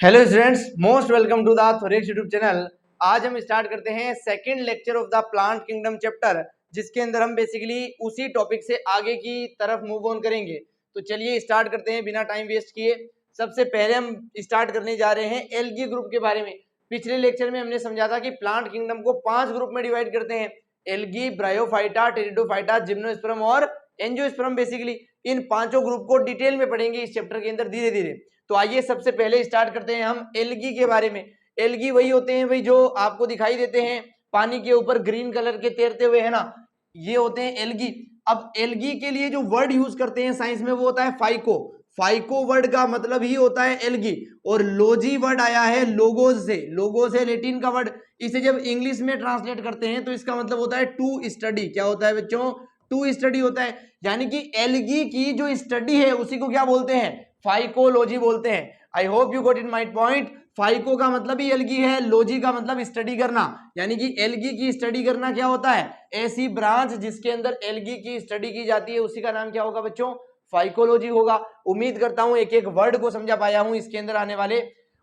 Hello students, most welcome to the thorax YouTube channel. आज हम start करते हैं second lecture of the plant kingdom chapter, जिसके अंदर हम बेसिकली उसी टॉपिक से आगे की तरफ मूव ऑन करेंगे। तो चलिए स्टार्ट करते हैं बिना टाइम वेस्ट किए। सबसे पहले हम स्टार्ट करने जा रहे हैं एल्गी ग्रुप के बारे में। पिछले लेक्चर में हमने समझा था कि प्लांट किंगडम को 5 ग्रुप में डिवाइड करते हैं: एल्गी, ब्रायोफाइटा, टेरिडोफाइटा, जिम्नोस्पर्म और एंजियोस्पर्म। बेसिकली इन पांचों ग्रुप को डिटेल में पढ़ेंगे इस चैप्टर के अंदर धीरे धीरे। तो आइए सबसे पहले स्टार्ट करते हैं हम एल्गी के बारे में। एल्गी वही होते हैं भाई जो आपको दिखाई देते हैं पानी के ऊपर ग्रीन कलर के तैरते हुए, है ना, ये होते हैं एल्गी। अब एल्गी के लिए जो वर्ड यूज करते हैं साइंस में वो होता है फाइको। फाइको वर्ड का मतलब ही होता है एल्गी। और लोजी वर्ड आया है लोगोस से। लोगोस है लैटिन का वर्ड। इसे जब इंग्लिश में ट्रांसलेट करते हैं तो इसका मतलब होता है टू स्टडी। क्या होता है बच्चों? टू स्टडी होता है। यानी कि एल्गी की जो स्टडी है उसी को क्या बोलते हैं? फाइकोलॉजी बोलते हैं। I hope you got it my point. Phyco का मतलब ही एल्गी है, लॉजी का मतलब स्टडी करना। यानी कि एल्गी की स्टडी करना क्या होता है? ऐसी ब्रांच जिसके अंदर एल्गी की स्टडी की जाती है उसी का नाम क्या होगा बच्चों? फाइकोलॉजी होगा। उम्मीद करता हूं एक एक वर्ड को समझा पाया हूं इसके अंदर आने वाले।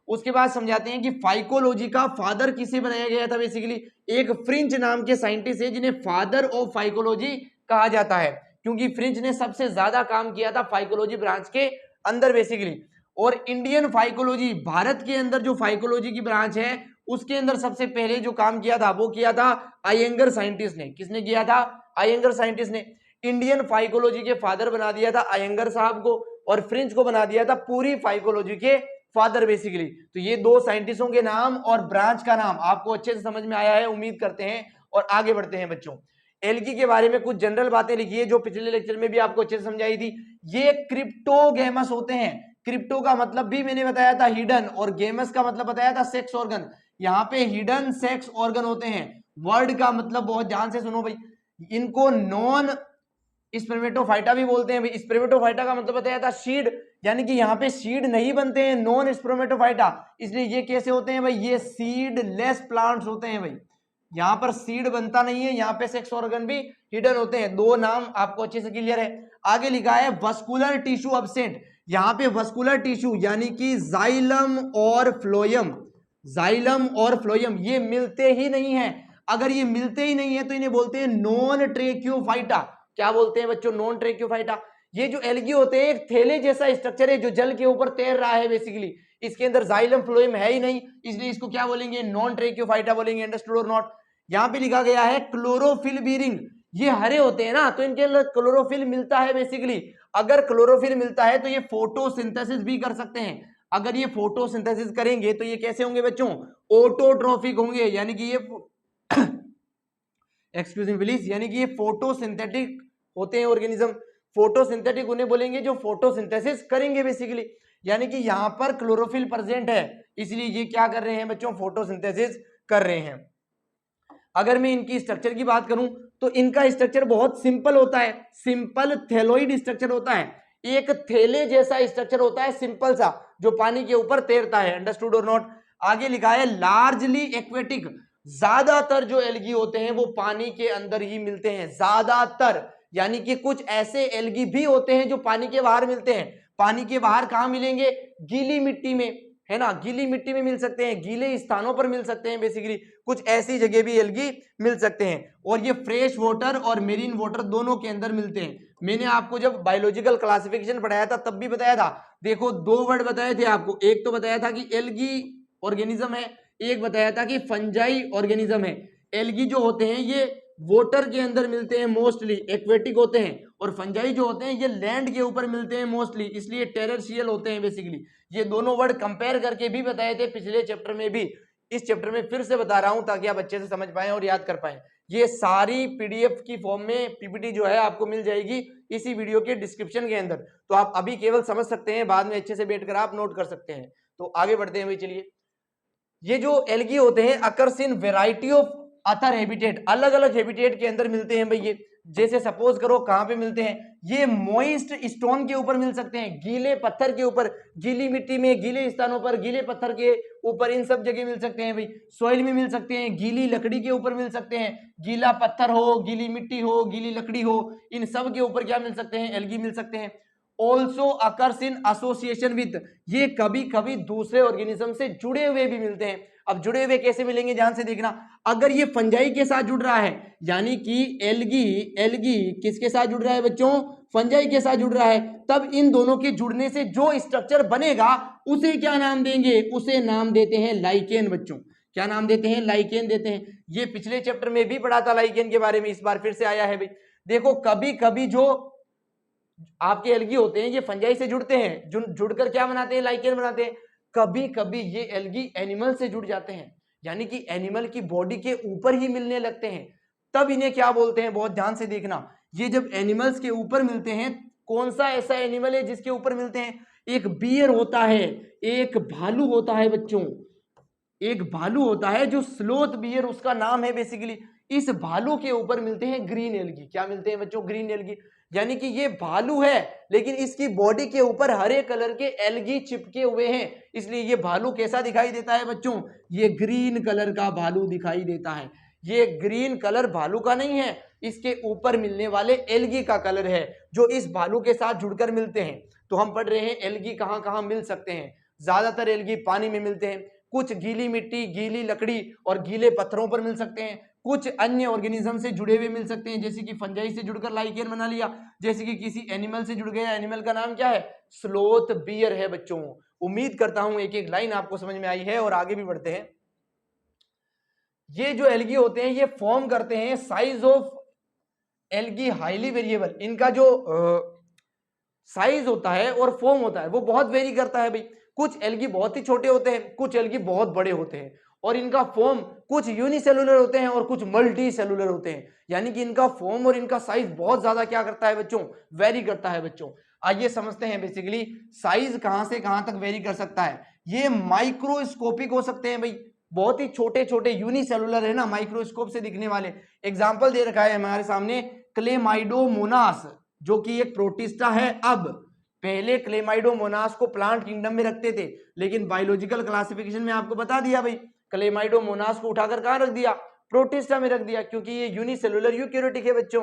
उसके बाद समझाते हैं कि फाइकोलॉजी का फादर किसे बनाया गया था। बेसिकली एक फ्रेंच नाम के साइंटिस्ट है जिन्हें फादर ऑफ फाइकोलॉजी कहा जाता है, क्योंकि फ्रेंच ने सबसे ज्यादा काम किया था फाइकोलॉजी ब्रांच के अंदर बेसिकली। और इंडियन फाइकोलॉजी, भारत के अंदर जो फाइकोलॉजी की ब्रांच है उसके अंदर सबसे पहले जो काम किया था वो किया था आयंगर साइंटिस्ट ने। किसने किया था? आयंगर साइंटिस्ट ने। इंडियन फाइकोलॉजी के फादर बना दिया था आयंगर साहब को, और फ्रेंच को बना दिया था पूरी फाइकोलॉजी के फादर बेसिकली। तो ये दो साइंटिस्टों के नाम और ब्रांच का नाम आपको अच्छे से समझ में आया है, उम्मीद करते हैं। और आगे बढ़ते हैं बच्चों। एल्गी के बारे में कुछ जनरल बातें लिखी है जो पिछले लेक्चर में भी आपको अच्छे से समझाई थी। ये क्रिप्टोगेमस होते हैं। क्रिप्टो का मतलब भी मैंने बताया था हिडन, और गेमस का मतलब बताया था सेक्स ऑर्गन। यहाँ पे हिडन सेक्स ऑर्गन होते हैं। वर्ड का मतलब बहुत ध्यान से सुनो भाई। इनको नॉन स्पर्मेटोफाइटा भी बोलते हैं भाई। स्पर्मेटोफाइटा का मतलब बताया था सीड, यानी कि यहाँ पे सीड नहीं बनते हैं, नॉन स्पर्मेटोफाइटा। इसलिए ये कैसे होते हैं भाई? ये सीडलेस प्लांट्स होते हैं भाई। यहाँ पर सीड बनता नहीं है, यहाँ पे सेक्स ऑर्गन भी हिडन होते हैं। दो नाम आपको अच्छे से क्लियर है। आगे लिखा है वस्कुलर टिश्यू अब्सेंट। यहाँ पे वस्कुलर टिश्यू यानी कि जाइलम और फ्लोयम, जाइलम और फ्लोयम ये मिलते ही नहीं है। अगर ये मिलते ही नहीं है तो इन्हें बोलते हैं नॉन ट्रेक्योफाइटा। क्या बोलते हैं बच्चों? नॉन ट्रेक्योफाइटा। ये जो एल्गी होते हैं एक थैले जैसा स्ट्रक्चर है जो जल के ऊपर तैर रहा है बेसिकली। इसके अंदर जाइलम फ्लोएम है ही नहीं, इसलिए इसको क्या बोलेंगे? नॉन ट्रेक्योफाइटा बोलेंगे। अंडरस्टूड और नॉट? यहाँ पे लिखा गया है क्लोरोफिल बीरिंग। ये हरे होते हैं ना, तो इनके अंदर क्लोरोफिल मिलता है बेसिकली। अगर क्लोरोफिल मिलता है तो ये फोटोसिंथेसिस भी कर सकते हैं। अगर ये फोटोसिंथेसिस करेंगे तो ये कैसे होंगे बच्चों? ऑटोट्रोफिक होंगे। यानी कि ये एक्सक्यूज मी प्लीज, यानी कि ये फोटोसिंथेटिक होते हैं ऑर्गेनिज्म। फोटोसिंथेटिक उन्हें बोलेंगे जो फोटोसिंथेसिस करेंगे बेसिकली। यानी कि यहाँ पर क्लोरोफिल प्रेजेंट है, इसलिए ये क्या कर रहे हैं बच्चों? फोटोसिंथेसिस कर रहे हैं। अगर मैं इनकी स्ट्रक्चर की बात करूं तो इनका स्ट्रक्चर बहुत सिंपल होता है। सिंपल थैलोइड स्ट्रक्चर होता है। एक थैले जैसा स्ट्रक्चर होता है, सिंपल सा, जो पानी के ऊपर तैरता है। अंडरस्टूड और नॉट? आगे लिखा है लार्जली एक्वेटिक। ज्यादातर जो एल्गी होते हैं वो पानी के अंदर ही मिलते हैं, ज्यादातर। यानी कि कुछ ऐसे एल्गी भी होते हैं जो पानी के बाहर मिलते हैं। पानी के बाहर कहां मिलेंगे? गीली मिट्टी में, है ना, गीली मिट्टी में मिल सकते हैं, गीले स्थानों पर मिल सकते हैं बेसिकली। कुछ ऐसी जगह भी एल्गी मिल सकते हैं। और ये फ्रेश वाटर और मेरीन वाटर दोनों के अंदर मिलते हैं। मैंने आपको जब बायोलॉजिकल क्लासिफिकेशन पढ़ाया था तब भी बताया था। देखो दो वर्ड बताए थे आपको, एक तो बताया था कि एल्गी ऑर्गेनिज्म है, एक बताया था कि फंजाई ऑर्गेनिज्म है। एल्गी जो होते हैं ये वाटर के अंदर मिलते हैं, मोस्टली एक्वेटिक होते हैं। और फंजाई जो होते हैं ये लैंड के ऊपर मिलते हैं मोस्टली, इसलिए टेरेस्ट्रियल होते हैं बेसिकली। ये दोनों वर्ड कंपेयर करके भी बताए थे पिछले चैप्टर में भी। इस चैप्टर में फिर से बता रहा हूं ताकि आप अच्छे से समझ पाएं और याद कर पाएं। ये सारी पीडीएफ की फॉर्म में पीपीटी जो है आपको मिल जाएगी इसी वीडियो के डिस्क्रिप्शन के अंदर। तो आप अभी केवल समझ सकते हैं, बाद में अच्छे से बैठकर आप नोट कर सकते हैं। तो आगे बढ़ते हैं भाई, चलिए। ये जो एल्गी होते हैं occurs in variety of other habitat, अलग अलग हैबिटेट के अंदर मिलते हैं भाई। ये जैसे सपोज करो कहां पे मिलते हैं? ये मॉइस्ट स्टोन के ऊपर मिल सकते हैं, गीले पत्थर के ऊपर, गीली मिट्टी में, गीले स्थानों पर, गीले पत्थर के ऊपर, इन सब जगह मिल सकते हैं भाई। सॉइल में मिल सकते हैं, गीली लकड़ी के ऊपर मिल सकते हैं, गीला पत्थर हो, गीली मिट्टी हो, गीली लकड़ी हो, इन सब के ऊपर क्या मिल सकते हैं? एल्गी मिल सकते हैं। Also occurs in association with, ये कभी कभी दूसरे ऑर्गेनिज्म से जुड़े हुए भी मिलते हैं। अब जुड़े हुए कैसे मिलेंगे, ध्यान से देखना। अगर ये फंजाई के साथ जुड़ रहा है, यानी कि एल्गी एल्गी किसके साथ जुड़ रहा है बच्चों, फंजाई के साथ जुड़ रहा है, तब इन दोनों के जुड़ने से जो स्ट्रक्चर बनेगा उसे क्या नाम देंगे, उसे नाम देते हैं लाइकेन बच्चों। क्या नाम देते हैं, लाइकेन देते हैं। ये पिछले चैप्टर में भी पढ़ा था लाइकेन के बारे में, इस बार फिर से आया है भाई। देखो कभी कभी जो आपके एल्गी होते हैं ये फंजाई से जुड़ते हैं, जुड़कर क्या बनाते हैं, लाइकेन बनाते हैं। कभी कभी ये एल्गी एनिमल से जुड़ जाते हैं, यानी कि एनिमल की बॉडी के ऊपर ही मिलने लगते हैं, तब इन्हें क्या बोलते हैं, बहुत ध्यान से देखना। ये जब एनिमल्स के ऊपर मिलते हैं, कौन सा ऐसा एनिमल है जिसके ऊपर मिलते हैं, एक बियर होता है, एक भालू होता है बच्चों, एक भालू होता है जो स्लोथ बियर उसका नाम है बेसिकली। इस भालू के ऊपर मिलते हैं ग्रीन एल्गी। क्या मिलते हैं बच्चों, ग्रीन एल्गी। यानी कि ये भालू है लेकिन इसकी बॉडी के ऊपर हरे कलर के एल्गी चिपके हुए हैं, इसलिए ये भालू कैसा दिखाई देता है बच्चों, ये ग्रीन कलर का भालू दिखाई देता है। ये ग्रीन कलर भालू का नहीं है, इसके ऊपर मिलने वाले एल्गी का कलर है जो इस भालू के साथ जुड़कर मिलते हैं। तो हम पढ़ रहे हैं एल्गी कहां कहां मिल सकते हैं। ज्यादातर एल्गी पानी में मिलते हैं, कुछ गीली मिट्टी, गीली लकड़ी और गीले पत्थरों पर मिल सकते हैं, कुछ अन्य ऑर्गेनिज्म से जुड़े हुए मिल सकते हैं, जैसे कि फंजाई से जुड़कर लाइकेन बना लिया, जैसे कि किसी एनिमल से जुड़ गया, एनिमल का नाम क्या है, स्लोथ बियर है बच्चों। उम्मीद करता हूं एक एक लाइन आपको समझ में आई है और आगे भी बढ़ते हैं। ये जो एल्गी होते हैं ये फॉर्म करते हैं, size of algae highly variable, इनका जो साइज होता है और फॉर्म होता है वो बहुत वेरी करता है भाई। कुछ एल्गी बहुत ही छोटे होते हैं, कुछ एल्गी बहुत बड़े होते हैं, और इनका फॉर्म कुछ यूनिसेलुलर होते हैं और कुछ मल्टी सेलुलर होते हैं, यानी कि इनका फॉर्म और इनका साइज बहुत ज्यादा क्या करता है बच्चों, वेरी करता है बच्चों। आइए समझते हैं बेसिकली साइज कहां से कहां तक वेरी कर सकता है। ये माइक्रोस्कोपिक हो सकते हैं भाई, बहुत ही छोटे छोटे यूनिसेलुलर है ना, माइक्रोस्कोप से दिखने वाले। एग्जाम्पल दे रखा है हमारे सामने, क्लेमाइडोमोनास जो कि एक प्रोटिस्टा है। अब पहले क्लेमाइडोमोनास को प्लांट किंगडम में रखते थे, लेकिन बायोलॉजिकल क्लासिफिकेशन में आपको बता दिया भाई, क्लेमाइडोमोनास को उठाकर कहां रख दिया, प्रोटिस्टा में रख दिया, क्योंकि ये यूनिसेलुलर यूकैरियोटिक है बच्चों।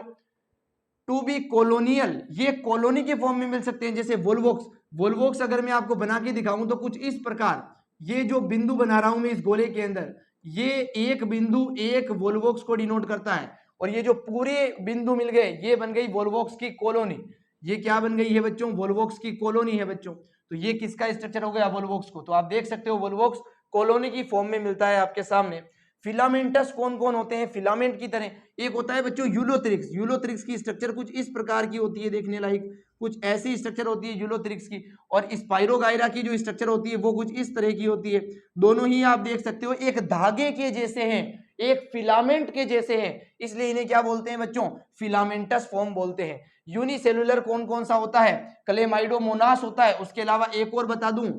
टू बी कॉलोनियल, ये कॉलोनी के फॉर्म में मिल सकते हैं, जैसे वोल्वोक्स। वोल्वोक्स अगर मैं आपको बना के दिखाऊं तो कुछ इस प्रकार, ये जो बिंदु बना रहा हूं मैं इस गोले के अंदर, ये एक बिंदु एक वोल्वोक्स को डिनोट करता है, और ये जो पूरे बिंदु मिल गए ये बन गई वोल्वोक्स की कॉलोनी। ये क्या बन गई है बच्चों, वोल्वोक्स की कॉलोनी है बच्चों। तो ये किसका स्ट्रक्चर हो गया, वोल्वोक्स को। तो आप देख सकते हो वोल्वोक्स कॉलोनी की फॉर्म में मिलता है आपके सामने। फिलामेंटस कौन कौन होते हैं, फिलामेंट की तरह। एक होता है बच्चों यूलोथ्रिक्स, यूलोथ्रिक्स की स्ट्रक्चर कुछ इस प्रकार की होती है, देखने लायक कुछ ऐसी स्ट्रक्चर होती है यूलोथ्रिक्स की, और स्पाइरोगायरा की जो स्ट्रक्चर होती है वो कुछ इस तरह की होती है। दोनों ही आप देख सकते हो एक धागे के जैसे हैं, एक फिलामेंट के जैसे हैं, इसलिए इन्हें क्या बोलते हैं बच्चों, फिलामेंटस फॉर्म बोलते हैं। यूनिसेलुलर कौन कौन सा होता है, क्लेमाइडोमोनास होता है, उसके अलावा एक और बता दूं,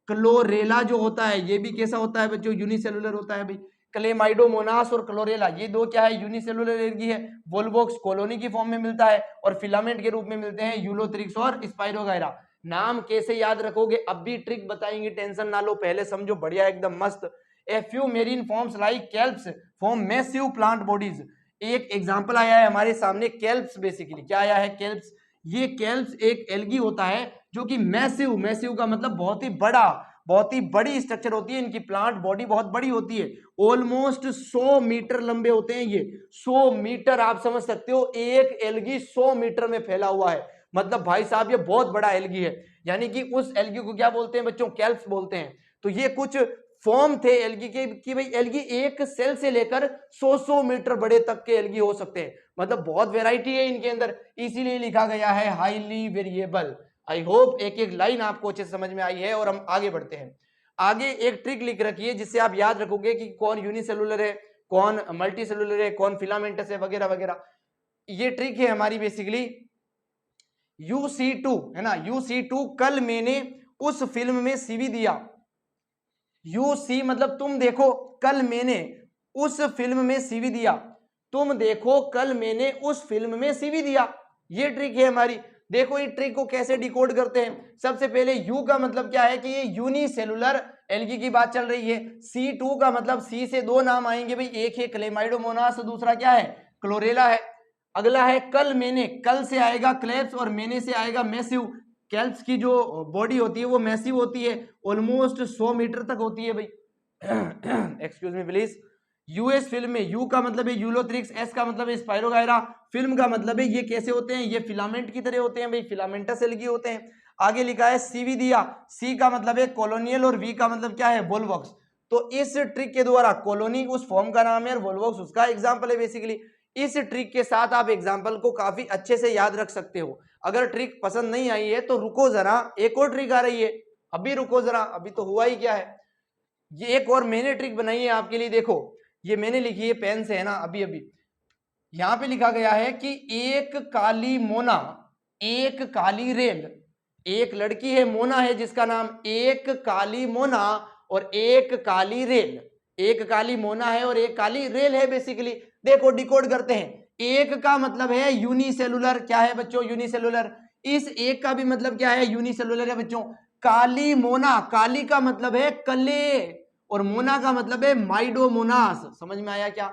क्लोरेला जो होता है ये भी कैसा होता है बच्चों, यूनिसेलुलर होता है भाई। क्लेमाइडोमोनास और क्लोरेला ये दो क्या है, यूनिसेलुलर एल्गी है। वोल्वोक्स कॉलोनी की फॉर्म में मिलता है और फिलामेंट के रूप में मिलते हैं यूलोथ्रिक्स और स्पाइरोगायरा। नाम कैसे याद रखोगे, अब भी ट्रिक बताएंगे, टेंशन ना लो, पहले समझो, बढ़िया एकदम मस्त। A few marine forms like kelps form massive plant bodies. एक एग्जांपल आया है हमारे सामने, केल्प्स, बेसिकली क्या आया है, केल्प्स। ये केल्प्स एक एल्गी होता है जो कि मैसिव, मैसिव का मतलब बहुत ही बड़ा, बहुत ही बड़ी स्ट्रक्चर होती है, इनकी प्लांट बॉडी बहुत बड़ी होती है, ऑलमोस्ट 100 मीटर लंबे होते हैं ये। 100 मीटर आप समझ सकते हो, एक एल्गी 100 मीटर में फैला हुआ है, मतलब भाई साहब ये बहुत बड़ा एल्गी है। यानी कि उस एल्गी को क्या बोलते हैं बच्चों, केल्प्स बोलते हैं। तो ये कुछ फॉर्म थे एल्गी के कि भाई एल्गी एक सेल से लेकर 100 मीटर बड़े तक के एल्गी हो सकते हैं, मतलब बहुत वेराइटी है इनके अंदर, इसीलिए लिखा गया है हाईली वेरिएबल। आई होप एक एक लाइन आपको अच्छे से समझ में आई है, और हम आगे बढ़ते हैं। आगे एक ट्रिक लिख रखी है जिससे आप याद रखोगे कि कौन यूनिसेलुलर है, कौन मल्टी सेलुलर है, कौन फिलामेंटस है, वगैरह वगैरह। ये ट्रिक है हमारी बेसिकली UC2 है ना, UC2, कल मैंने उस फिल्म में सीवी दिया। UC मतलब तुम देखो, कल मैंने उस फिल्म में सीवी दिया, तुम देखो कल मैंने उस फिल्म में सीवी दिया। ये ट्रिक है हमारी। देखो इस ट्रिक को कैसे डिकोड करते हैं। सबसे पहले यू का मतलब क्या है कि ये यूनिसेलुलर एल्गी की बात चल रही है। C2 का मतलब सी से दो नाम आएंगे भाई, एक है क्लेमाइडोमोनास, दूसरा क्या है, क्लोरेला है। अगला है कल मैंने, कल से आएगा क्लेप्स और मैंने से आएगा मैसिव। कैल्प्स की जो बॉडी होती है वो मैसिव होती है, ऑलमोस्ट 100 मीटर तक होती है भाई। Excuse me please. US film में यू का मतलब है यूलोथ्रिक्स, एस का मतलब है स्पाइरोगायरा, फिल्म का मतलब है ये कैसे होते हैं, ये फिलामेंट की तरह होते हैं भाई, फिलामेंटस एल्गी होते हैं। आगे लिखा है सीवी दिया, सी का मतलब है कॉलोनियल और वी का मतलब क्या है वोल्वॉक्स। तो इस ट्रिक के द्वारा कॉलोनी उस फॉर्म का नाम है और वोल्वॉक्स उसका एग्जाम्पल है बेसिकली। इस ट्रिक के साथ आप एग्जाम्पल को काफी अच्छे से याद रख सकते हो। अगर ट्रिक पसंद नहीं आई है तो रुको जरा, एक और ट्रिक आ रही है, अभी रुको जरा, अभी तो हुआ ही क्या है, ये एक और मैंने ट्रिक बनाई है आपके लिए। देखो ये मैंने लिखी है पेन से, है ना, अभी अभी यहां पे लिखा गया है कि एक काली मोना, एक काली रेल, एक लड़की है मोना है जिसका नाम, एक काली मोना और एक काली रेल, एक काली मोना है और एक काली रेल है बेसिकली। देखो डिकोड करते हैं, एक का मतलब है यूनिसेलुलर, क्या है बच्चों, यूनिसेलुलर। इस एक का भी मतलब क्या है, यूनिसेलुलर है बच्चों। काली मोना, काली का मतलब है कले और मोना का मतलब है माइडोमोनास, समझ में आया क्या।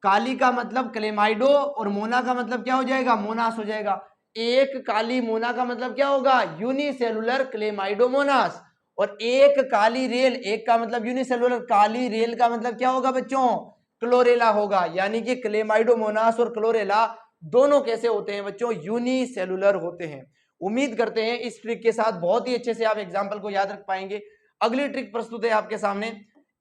काली का मतलब क्लेमाइडो और मोना का मतलब क्या हो जाएगा, मोनास हो जाएगा। एक काली मोना का मतलब क्या होगा, यूनिसेलुलर क्लेमाइडोमोनास। और एक काली रेल, एक का मतलब यूनिसेलुलर, काली रेल का मतलब क्या होगा बच्चों, क्लोरेला होगा। यानी कि क्लेमाइडोमोनास और क्लोरेला दोनों कैसे होते हैं बच्चों, यूनिसेलुलर होते हैं। उम्मीद करते हैं इस ट्रिक के साथ बहुत ही अच्छे से आप एग्जाम्पल को याद रख पाएंगे। अगली ट्रिक प्रस्तुत है आपके सामने।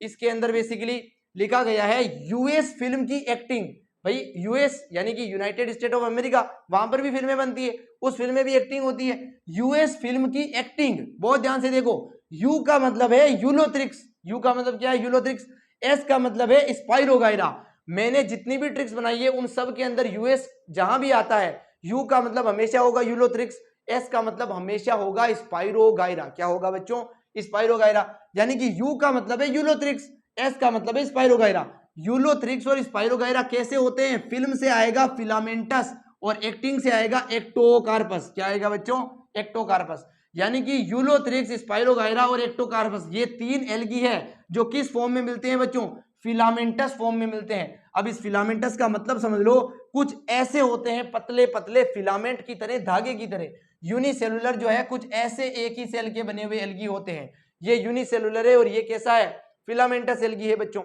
इसके अंदर बेसिकली लिखा गया है यूएस फिल्म की एक्टिंग। भाई यूएस यानी कि यूनाइटेड स्टेट ऑफ अमेरिका, वहां पर भी फिल्में बनती है, उस फिल्म में भी एक्टिंग होती है। यूएस फिल्म की एक्टिंग, बहुत ध्यान से देखो, यू का मतलब है यूलोथ्रिक्स, यू का मतलब क्या है, यूलोथ्रिक्स। एस का मतलब है स्पाइरोगायरा। मैंने जितनी भी ट्रिक्स बनाई है उन सब के अंदर यूएस जहां भी आता है, यू का मतलब हमेशा होगा यूलोथ्रिक्स, एस का मतलब हमेशा होगा स्पाइरोगायरा। क्या होगा बच्चों, स्पाइरोगायरा। यानी कि यू का मतलब है यूलोथ्रिक्स, एस का मतलब है स्पाइरोगायरा। यूलोथ्रिक्स और स्पाइरोगायरा कैसे होते हैं, फिल्म से आएगा फिलामेंटस और एक्टिंग से आएगा एक्टोकार्पस। क्या आएगा बच्चों, एक्टोकार्पस। यानी कि यूलोथ्रिक्स, स्पाइरोगायरा और एक्टोकार्पस, ये तीन एल्गी है जो किस फॉर्म में मिलते हैं बच्चों, फिलामेंटस फॉर्म में मिलते हैं। अब इस फिलामेंटस का मतलब समझ लो, कुछ ऐसे होते हैं पतले पतले फिलामेंट की तरह, धागे की तरह। यूनिसेलुलर जो है कुछ ऐसे एक ही सेल के बने हुए एल्गी होते हैं, ये यूनिसेलुलर है और ये कैसा है, फिलामेंटस एल्गी है बच्चों।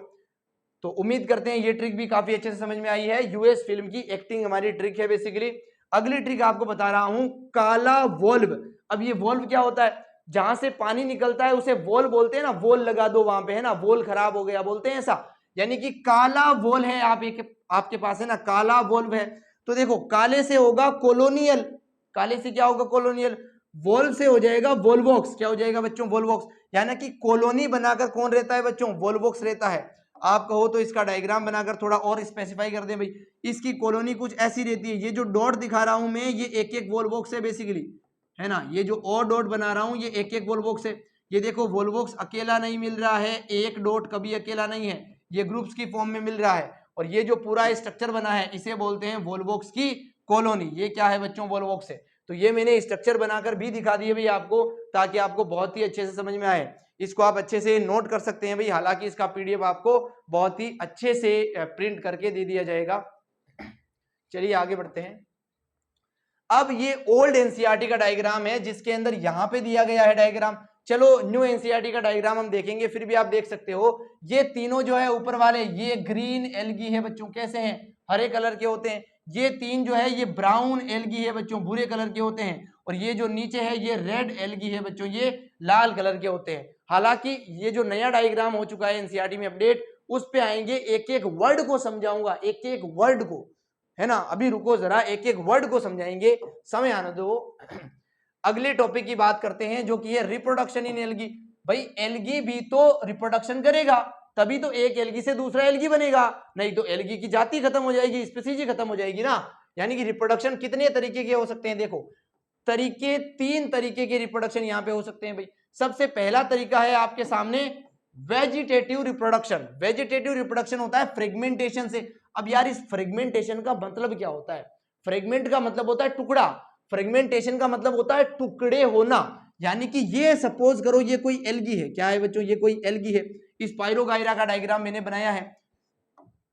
तो उम्मीद करते हैं ये ट्रिक भी काफी अच्छे से समझ में आई है। यूएस फिल्म की एक्टिंग हमारी ट्रिक है बेसिकली। अगली ट्रिक आपको बता रहा हूं, काला वोल्व। अब ये वोल्व क्या होता है, जहां से पानी निकलता है उसे वोल बोलते हैं ना, वोल लगा दो वहां पे, है ना, वोल खराब हो गया बोलते हैं ऐसा। यानी कि काला वोल है, आप एक आपके पास है ना काला वोल्व है, तो देखो काले से होगा कोलोनियल, काले से क्या होगा कोलोनियल, वोल्व से हो जाएगा वोल्वॉक्स। क्या हो जाएगा बच्चों, वोल्वॉक्स। यानी कि कॉलोनी बनाकर कौन रहता है बच्चों, वोल्वॉक्स रहता है। आप कहो तो इसका डायग्राम बनाकर थोड़ा और स्पेसिफाई कर दें भाई, इसकी कॉलोनी कुछ ऐसी रहती है। ये जो डॉट दिखा रहा हूं मैं, ये एक एक वोल्वॉक्स है बेसिकली, है ना। ये जो और डॉट बना रहा हूं ये एक एक वोल्वॉक्स है। ये देखो वोल्वॉक्स अकेला नहीं मिल रहा है, एक डॉट कभी अकेला नहीं है, ये ग्रुप्स की फॉर्म में मिल रहा है। और ये जो पूरा स्ट्रक्चर बना है इसे बोलते हैं वोल्वॉक्स की कॉलोनी। ये क्या है बच्चों, वोल्वॉक्स है। तो ये मैंने स्ट्रक्चर बनाकर भी दिखा दिए भाई आपको, ताकि आपको बहुत ही अच्छे से समझ में आए। इसको आप अच्छे से नोट कर सकते हैं भाई, हालांकि इसका पीडीएफ आपको बहुत ही अच्छे से प्रिंट करके दे दिया जाएगा। चलिए आगे बढ़ते हैं। अब ये ओल्ड एनसीईआरटी का डायग्राम है जिसके अंदर यहां पे दिया गया है डायग्राम। चलो न्यू एनसीईआरटी का डायग्राम हम देखेंगे, फिर भी आप देख सकते हो ये तीनों जो है ऊपर वाले, ये ग्रीन एल्गी है बच्चों, कैसे हैं, हरे कलर के होते हैं। ये तीन जो है ये ब्राउन एल्गी है बच्चों, भूरे कलर के होते हैं। और ये जो नीचे है ये रेड एल्गी है बच्चों, ये लाल कलर के होते हैं। हालांकि ये जो नया डायग्राम हो चुका है एनसीईआरटी में अपडेट, उस पे आएंगे, एक एक वर्ड को समझाऊंगा, एक एक वर्ड को, है ना। अभी रुको जरा, एक एक वर्ड को समझाएंगे, समय आने दो। अगले टॉपिक की बात करते हैं जो कि है रिप्रोडक्शन इन एल्गी। भाई एल्गी भी तो रिप्रोडक्शन करेगा, तभी तो एक एल्गी से दूसरा एल्गी बनेगा, नहीं तो एल्गी की जाति खत्म हो जाएगी, स्पीसीज खत्म हो जाएगी ना। यानी कि रिप्रोडक्शन कितने तरीके के हो सकते हैं, देखो तरीके, तीन तरीके के रिप्रोडक्शन यहां पे हो सकते हैं भाई। सबसे पहला तरीका है आपके सामने वेजिटेटिव रिप्रोडक्शन। वेजिटेटिव रिप्रोडक्शन होता है फ्रेगमेंटेशन से। अब यार इस फ्रेगमेंटेशन का मतलब क्या होता है, फ्रेगमेंट का मतलब होता है टुकड़ा, फ्रेगमेंटेशन का मतलब होता है टुकड़े होना। यानी कि ये सपोज करो ये कोई एल्गी है, क्या है बच्चों, ये कोई एल्गी है, स्पाइरोगायरा का डायग्राम मैंने बनाया है।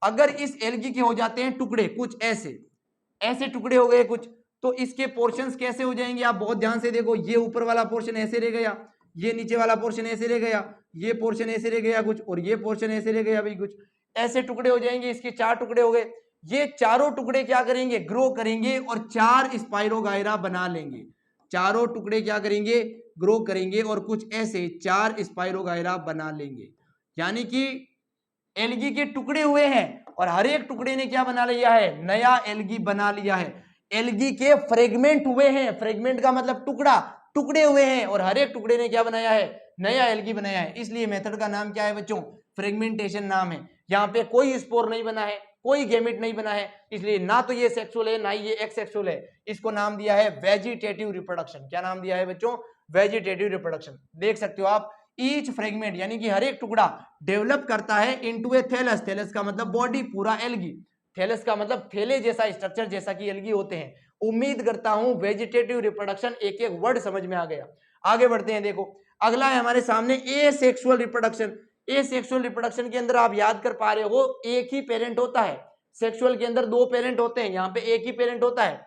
अगर इस एल्गी के हो जाते हैं टुकड़े, कुछ ऐसे ऐसे टुकड़े हो गए कुछ, तो इसके पोर्शंस कैसे हो जाएंगे आप बहुत ध्यान से देखो, ये ऊपर वाला पोर्शन ऐसे रह गया, ये नीचे वाला पोर्शन ऐसे रह गया, ये पोर्शन ऐसे रह गया कुछ, और ये पोर्शन ऐसे रह गया भाई कुछ, ऐसे टुकड़े हो जाएंगे, इसके 4 टुकड़े हो गए। ये चारों टुकड़े क्या करेंगे, ग्रो करेंगे और 4 स्पाइरोगायरा बना लेंगे। चारों टुकड़े क्या करेंगे, ग्रो करेंगे और कुछ ऐसे 4 स्पाइरोगायरा बना लेंगे। यानी कि एल्गी के टुकड़े हुए हैं और हर एक टुकड़े ने क्या बना लिया है, नया एल्गी बना लिया है। एल्गी के फ्रेगमेंट हुए हैं, फ्रेगमेंट का मतलब टुकड़ा, टुकड़े हुए हैं और हर एक टुकड़े ने क्या बनाया है, नया एल्गी बनाया है। इसलिए मेथड का नाम क्या है बच्चों, फ्रेगमेंटेशन नाम है। यहाँ पे कोई स्पोर नहीं बना है, कोई गैमेट नहीं बना है, इसलिए ना तो ये सेक्सुअल है ना ये एक्सेक्सुअल है। इसको नाम दिया है वेजिटेटिव रिप्रोडक्शन। क्या नाम दिया है बच्चों, वेजिटेटिव रिप्रोडक्शन। देख सकते हो आप, ईच फ्रेगमेंट यानी कि हर एक टुकड़ा डेवलप करता है इनटू ए थैलस। थैलस का मतलब बॉडी, पूरा एल्गी। थैलस का मतलब थैले जैसा स्ट्रक्चर, जैसा कि एल्गी होते हैं। उम्मीद करता हूं वेजिटेटिव रिप्रोडक्शन एक एक वर्ड समझ में आ गया। आगे बढ़ते हैं, देखो अगला है हमारे सामने एसेक्सुअल रिप्रोडक्शन। एसेक्सुअल रिप्रोडक्शन के अंदर आप याद कर पा रहे हो, एक ही पेरेंट होता है। सेक्सुअल के अंदर 2 पेरेंट होते हैं, यहाँ पे एक ही पेरेंट होता है।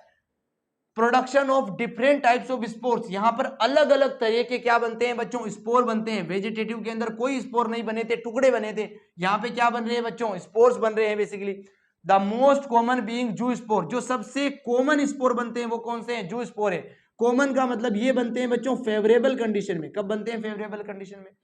Production of different types of spores, यहां पर अलग अलग तरह के क्या बनते हैं बच्चों, स्पोर बनते हैं। वेजिटेटिव के अंदर कोई स्पोर नहीं बने थे, टुकड़े बने थे। यहाँ पे क्या बन रहे हैं बच्चों, स्पोर्स बन रहे हैं basically. The most common being जू स्पोर, जो सबसे कॉमन स्पोर बनते हैं वो कौन से हैं, जू स्पोर है। कॉमन का मतलब ये बनते हैं बच्चों फेवरेबल कंडीशन में। कब बनते हैं, फेवरेबल कंडीशन में,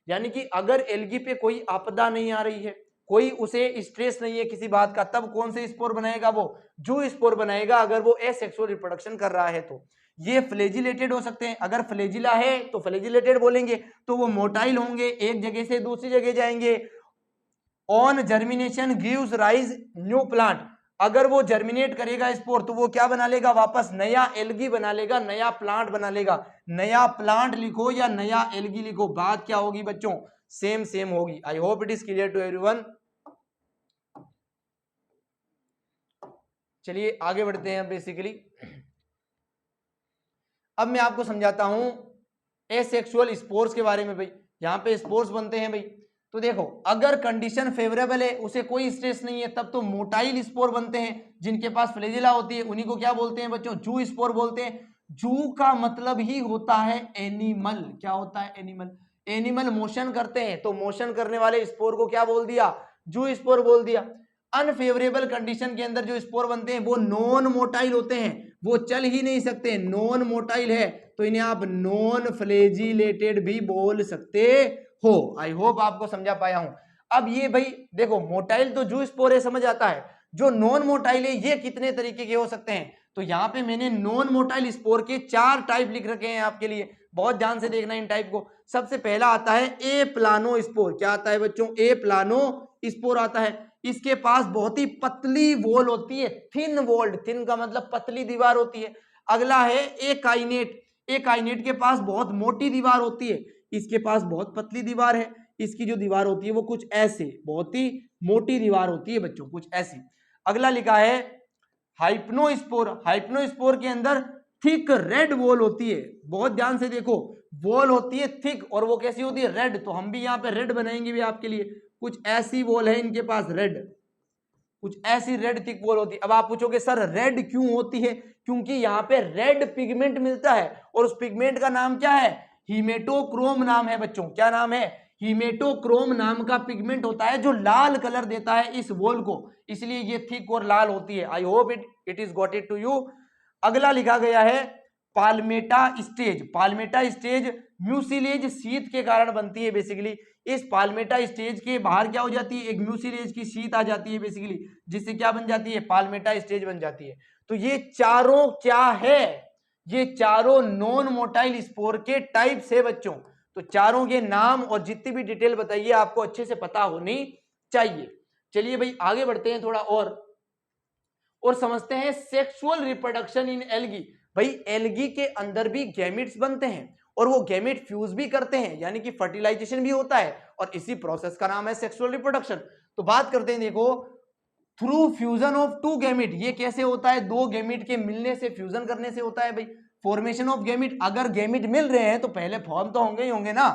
यानी कि अगर एल्गी पे कोई आपदा नहीं आ रही है, कोई उसे स्ट्रेस नहीं है किसी बात का, तब कौन से स्पोर बनाएगा, वो जू स्पोर बनाएगा। अगर वो एसेक्सुअल रिप्रोडक्शन कर रहा है तो ये फ्लेजिलेटेड हो सकते हैं। अगर फ्लेजिला है तो फ्लेजिलेटेड बोलेंगे, तो वो मोटाइल होंगे, एक जगह से दूसरी जगह जाएंगे। On germination gives rise new plant, अगर वो जर्मिनेट करेगा स्पोर तो वो क्या बना लेगा, वापस नया एल्गी बना लेगा, नया प्लांट बना लेगा। नया प्लांट लिखो या नया एल्गी लिखो, बात क्या होगी बच्चों, सेम सेम होगी। I hope it is clear to everyone. चलिए आगे बढ़ते हैं। बेसिकली अब मैं आपको समझाता हूं एसेक्सुअल स्पोर्स के बारे में। भाई यहां पे स्पोर्स बनते हैं भाई, तो देखो अगर कंडीशन फेवरेबल है, उसे कोई स्ट्रेस नहीं है, तब तो मोटाइल स्पोर बनते हैं जिनके पास फ्लेजिला होती है। उन्हीं को क्या बोलते हैं बच्चों, जू स्पोर बोलते हैं। जू का मतलब ही होता है एनिमल। क्या होता है, एनिमल। एनिमल मोशन करते हैं, तो मोशन करने वाले स्पोर को क्या बोल दिया, जू स्पोर बोल दिया। अनफेवरेबल कंडीशन के अंदर जो स्पोर बनते हैं वो नॉन मोटाइल होते हैं, वो चल ही नहीं सकते, नॉन मोटाइल है, तो इन्हें आप नॉन फ्लेजिलेटेड भी बोल सकते हो। आई होप आपको समझा पाया हूं। अब ये भाई देखो, मोटाइल तो जू स्पोर है, समझ आता है। जो नॉन मोटाइल है ये कितने तरीके के हो सकते हैं, तो यहां पे मैंने नॉन मोटाइल स्पोर के 4 टाइप लिख रखे हैं आपके लिए, बहुत ध्यान से देखना इन टाइप को। सबसे पहला आता है ए प्लानो स्पोर। क्या आता है बच्चों, ए प्लानो स्पोर आता है। इसके पास बहुत ही पतली वॉल होती है, थिन वॉल्ड, थिन का मतलब पतली दीवार होती है। अगला है ए काइनेट। ए काइनेट के पास बहुत मोटी दीवार होती है, इसके पास बहुत पतली दीवार है। इसकी जो दीवार होती है वो कुछ ऐसे, बहुत ही मोटी दीवार होती है बच्चों, कुछ ऐसी। अगला लिखा है हाइप्नोस्पोर। हाइप्नोस्पोर के अंदर थिक रेड वॉल होती है, बहुत ध्यान से देखो, वॉल होती है थिक और वो कैसी होती है, रेड। तो हम भी यहाँ पे रेड बनाएंगे भी आपके लिए, कुछ ऐसी वॉल है इनके पास रेड, कुछ ऐसी रेड थिक वॉल होती है। अब आप पूछोगे सर रेड क्यों होती है, क्योंकि यहाँ पे रेड पिगमेंट मिलता है और उस पिगमेंट का नाम क्या है, हीमेटोक्रोम नाम है बच्चों। क्या नाम है, हीमेटोक्रोम नाम का पिगमेंट होता है जो लाल कलर देता है इस वॉल को, इसलिए ये थिक और लाल होती है। I hope it is got it to you. अगला लिखा गया है palmella stage. Palmella stage mucilage sheath के कारण बनती है बेसिकली। इस पाल्मेटा स्टेज के बाहर क्या हो जाती है, एक म्यूसिलेज की शीत आ जाती है बेसिकली, जिससे क्या बन जाती है, पाल्मेटा स्टेज बन जाती है। तो ये चारों क्या है, ये चारों नॉन मोटाइल स्पोर के टाइप है बच्चों। तो चारों के नाम और जितनी भी डिटेल बताइए आपको अच्छे से पता होनी चाहिए। चलिए भाई आगे बढ़ते हैं थोड़ा और समझते हैं सेक्सुअल रिप्रोडक्शन इन एल्गी। भाई एल्गी के अंदर भी गैमेट्स बनते हैं और वो गैमेट फ्यूज भी करते हैं, यानी कि फर्टिलाइजेशन भी होता है, और इसी प्रोसेस का नाम है सेक्सुअल रिप्रोडक्शन। तो बात करते हैं, देखो थ्रू फ्यूजन ऑफ 2 गैमेट। ये कैसे होता है, 2 गैमेट के मिलने से, फ्यूजन करने से होता है भाई फॉर्मेशन ऑफ गैमेट। अगर गैमेट मिल रहे हैं तो पहले फॉर्म तो होंगे ही होंगे ना,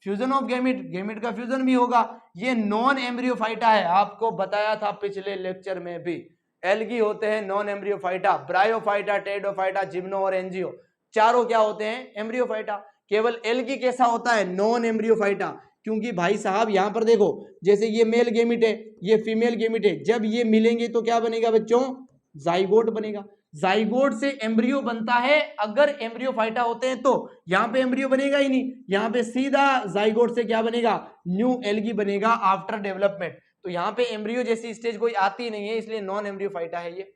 फ्यूजन ऑफ गैमेट, गैमेट का फ्यूजन भी होगा। ये नॉन एम्ब्रियोफाइटा है, आपको बताया था पिछले लेक्चर में भी, एल्गी होते हैं non Embryophyta, bryophyta, pteridophyta, gymno और एंजियो, चारों क्या होते हैं? एम्ब्रियोफाइटा। केवल एल्गी कैसा होता है? Non Embryophyta. क्योंकि भाई साहब यहां पर देखो, जैसे ये मेल गेमिट है, ये फीमेल गेमिट है, जब ये मिलेंगे तो क्या बनेगा बच्चों? जाइगोट बनेगा। जाइगोट से एम्ब्रियो बनता है, अगर एम्ब्रियोफाइटा होते हैं तो। यहां पे एम्ब्रियो बनेगा ही नहीं, यहां पे सीधा जाइगोट से क्या बनेगा? न्यू एल्गी बनेगा आफ्टर डेवलपमेंट। तो यहाँ पे एम्ब्रियो जैसी स्टेज कोई आती नहीं है, इसलिए नॉन एम्ब्रियोफाइटा है ये।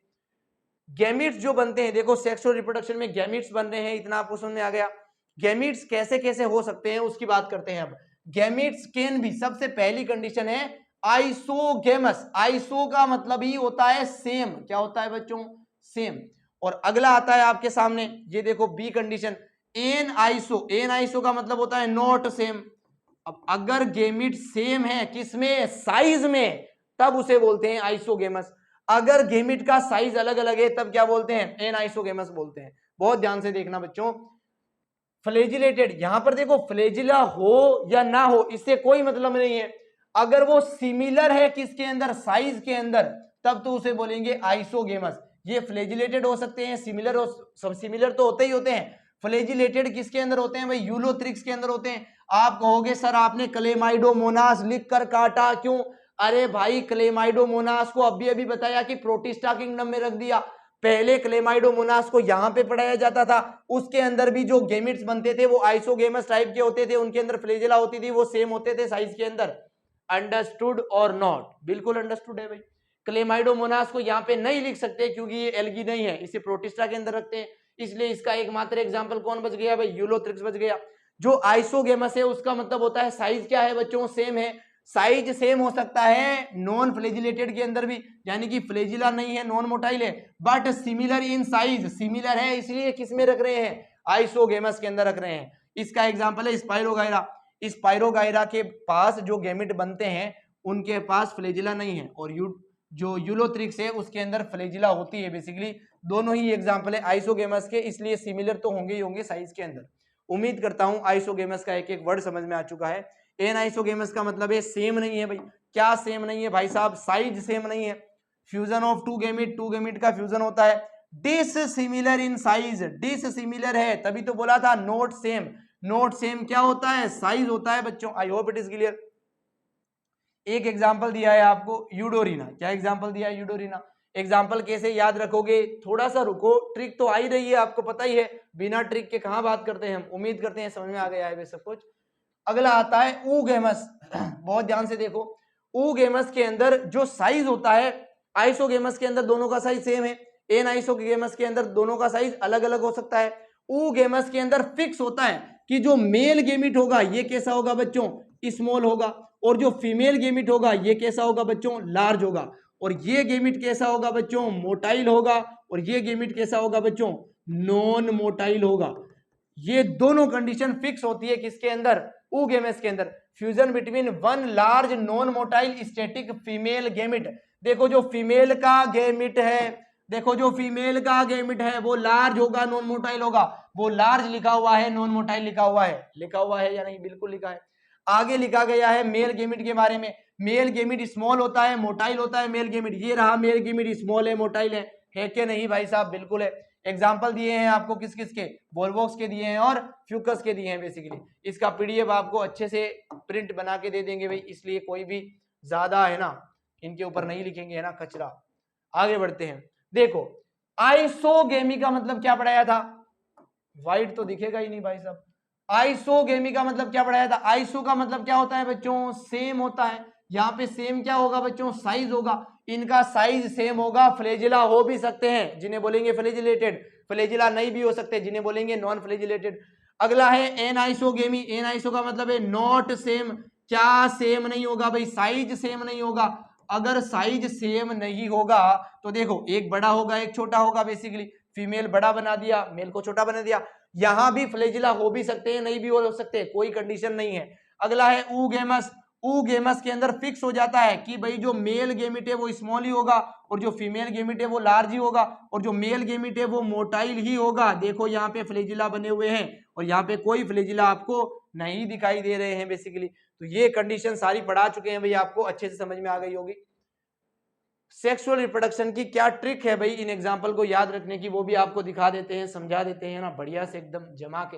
गैमीट्स जो बनते हैं, देखो सेक्सुअल रिप्रोडक्शन में गैमीट्स बन रहे हैं, इतना आपको समझ में आ गया। गैमीट्स कैसे कैसे हो सकते हैं उसकी बात करते हैं अब। गैमीट्स कैन भी, सबसे पहली कंडीशन है आइसोगेमस। आइसो का मतलब ही होता है सेम, क्या होता है बच्चों? सेम। और अगला आता है आपके सामने, ये देखो B condition, aniso. Aniso का मतलब होता है नॉट सेम। अब अगर गेमिट सेम है किसमें? साइज में, तब उसे बोलते हैं आइसोगेमस। अगर गेमिट का साइज अलग अलग है तब क्या बोलते हैं? एन आइसोगेमस बोलते हैं। बहुत ध्यान से देखना बच्चों। फ्लेजिलेटेड, यहां पर देखो फ्लेजिला हो या ना हो इससे कोई मतलब नहीं है, अगर वो सिमिलर है किसके अंदर? साइज के अंदर, तब तो उसे बोलेंगे आइसोगेमस। ये फ्लेजिलेटेड हो सकते हैं, सिमिलर हो, सब सिमिलर तो होते ही होते हैं। फ्लेजिलेटेड किसके अंदर होते हैं भाई? यूलोथ्रिक्स के अंदर होते हैं। आप कहोगे सर आपने क्लेमाइडोमोनास लिख कर काटा क्यों? अरे भाई क्लेमाइडोमोनास को अभी अभी बताया कि प्रोटिस्टा किंगडम में रख दिया। पहले क्लेमाइडोमोनास को यहां पे पढ़ाया जाता था, उसके अंदर भी जो गेमिट्स बनते थे वो आइसोगेमस टाइप के होते थे, उनके अंदर फ्लेजिला होती थी, वो सेम होते थे साइज के अंदर। अंडरस्टूड और नॉट? बिल्कुल अंडरस्टूड है भाई। क्लेमाइडोमोनास को यहाँ पे नहीं लिख सकते क्योंकि ये एल्गी नहीं है, इसे प्रोटिस्टा के अंदर रखते हैं, इसलिए इसका एकमात्र एग्जाम्पल कौन बच गया भाई? यूलोथ्रिक्स बच गया। जो आइसोगेमस है उसका मतलब होता है साइज क्या है बच्चों? सेम है। साइज सेम हो सकता है नॉन फ्लेजिलेटेड के अंदर भी, यानी कि फ्लेजिला नहीं है, नॉन मोटाइल है, but similar in size, similar है, इसलिए किस में रख रहे हैं? आइसोगेमस के अंदर रख रहे हैं। इसका एग्जांपल है स्पाइरोगाइरा। स्पाइरोगाइरा के पास जो गैमेट बनते हैं उनके पास फ्लेजिला नहीं है, और जो यूलोथ्रिक्स है उसके अंदर फ्लेजिला होती है। बेसिकली दोनों ही एग्जांपल है आइसोगेमस के, इसलिए सिमिलर तो होंगे ही होंगे साइज के अंदर। उम्मीद करता हूं आइसोगेमस का एक एक वर्ड समझ में आ चुका है। एन आइसोगेमस का मतलब है सेम नहीं है भाई। क्या सेम नहीं है भाई साहब? साइज सेम नहीं है। फ्यूजन ऑफ टू गैमेट का फ्यूजन होता है। Dissimilar in size, dissimilar है तभी तो बोला था नोट सेम। नोट सेम क्या होता है? साइज होता है बच्चों। आई होप इट इज क्लियर। एक एग्जांपल दिया है आपको यूडोरिना। क्या एग्जांपल दिया है? यूडोरिना। एग्जांपल कैसे याद रखोगे? थोड़ा सा रुको, ट्रिक तो आ ही रही है, आपको पता ही है, बिना ट्रिक के कहां बात करते हैं हम। उम्मीद करते हैं समझ में आ गया है सब कुछ। अगला आता है ऊगेमस। बहुत ध्यान से देखो, ऊगेमस के अंदर जो साइज होता है, आइसोगेमस के अंदर दोनों का साइज सेम है, एन आइसोगेमस के अंदर दोनों का साइज अलग अलग हो सकता है। ऊगेमस के अंदर फिक्स होता है कि जो मेल गेमिट होगा ये कैसा होगा बच्चों? स्मॉल होगा, और जो फीमेल गेमिट होगा ये कैसा होगा बच्चों? लार्ज होगा। और ये गेमिट कैसा होगा बच्चों? मोटाइल होगा। और ये गेमिट कैसा होगा बच्चों? नॉन मोटाइल होगा। ये दोनों कंडीशन फिक्स होती है किसके अंदर? ऊगेमस के अंदर। Fusion between one large non motile static female gamete. देखो जो फीमेल का गेमिट है, देखो जो फीमेल का गेमिट है वो लार्ज होगा, नॉन मोटाइल होगा। वो लार्ज लिखा हुआ है, नॉन मोटाइल लिखा हुआ है, लिखा हुआ है या नहीं? बिल्कुल लिखा है। आगे लिखा गया है मेल गेमिट के बारे में। मेल गेमिट स्मॉल होता है, मोटाइल होता है मेल गेमिट। ये रहा मेल गेमिट, स्मॉल है, मोटाइल है कि नहीं भाई साहब? बिल्कुल है। एग्जाम्पल दिए हैं आपको किस किस के? वोल्वोक्स के दिए हैं और फ्यूकस के दिए हैं बेसिकली। इसका पीडीएफ आपको अच्छे से प्रिंट बना के दे देंगे भाई, इसलिए कोई भी ज्यादा है ना इनके ऊपर नहीं लिखेंगे, है ना कचरा। आगे बढ़ते हैं। देखो आइसोगेमी का मतलब क्या पढ़ाया था? व्हाइट तो दिखेगा ही नहीं भाई साहब। आइसोगेमी का मतलब क्या पढ़ाया था? आइसो का मतलब क्या होता है बच्चों? सेम होता है। यहाँ पे सेम क्या होगा बच्चों? साइज होगा। इनका साइज सेम होगा। फ्लेजिला हो भी सकते हैं जिन्हें बोलेंगे फ्लेजिलेटेड, फ्लेजिला नहीं भी हो सकते जिन्हें बोलेंगे नॉन फ्लेजिलेटेड। अगला है एन आइसोगेमी। एन आइसो का मतलब है नॉट सेम। क्या सेम नहीं होगा भाई? साइज सेम नहीं होगा। अगर साइज सेम नहीं होगा तो देखो एक बड़ा होगा एक छोटा होगा। बेसिकली फीमेल बड़ा बना दिया, मेल को छोटा बना दिया। यहां भी फ्लेजिला हो भी सकते हैं, नहीं भी हो सकते, कोई कंडीशन नहीं है। अगला है ऊगेमस। ऊगेमस के अंदर फिक्स हो जाता है कि भाई जो मेल गेमिट है वो स्मॉल ही होगा, और जो फीमेल गेमिट है वो लार्ज ही होगा, और जो मेल गेमिट है वो मोटाइल ही होगा। देखो यहाँ पे फ्लेजिला बने हुए हैं और यहाँ पे कोई फ्लेजिला आपको नहीं दिखाई दे रहे हैं बेसिकली। तो ये कंडीशन सारी पढ़ा चुके हैं भाई, आपको अच्छे से समझ में आ गई होगी। सेक्सुअल रिप्रोडक्शन की क्या ट्रिक है भाई, इन एग्जाम्पल को याद रखने की, वो भी आपको दिखा देते हैं, समझा देते हैं ना बढ़िया से एकदम जमा के।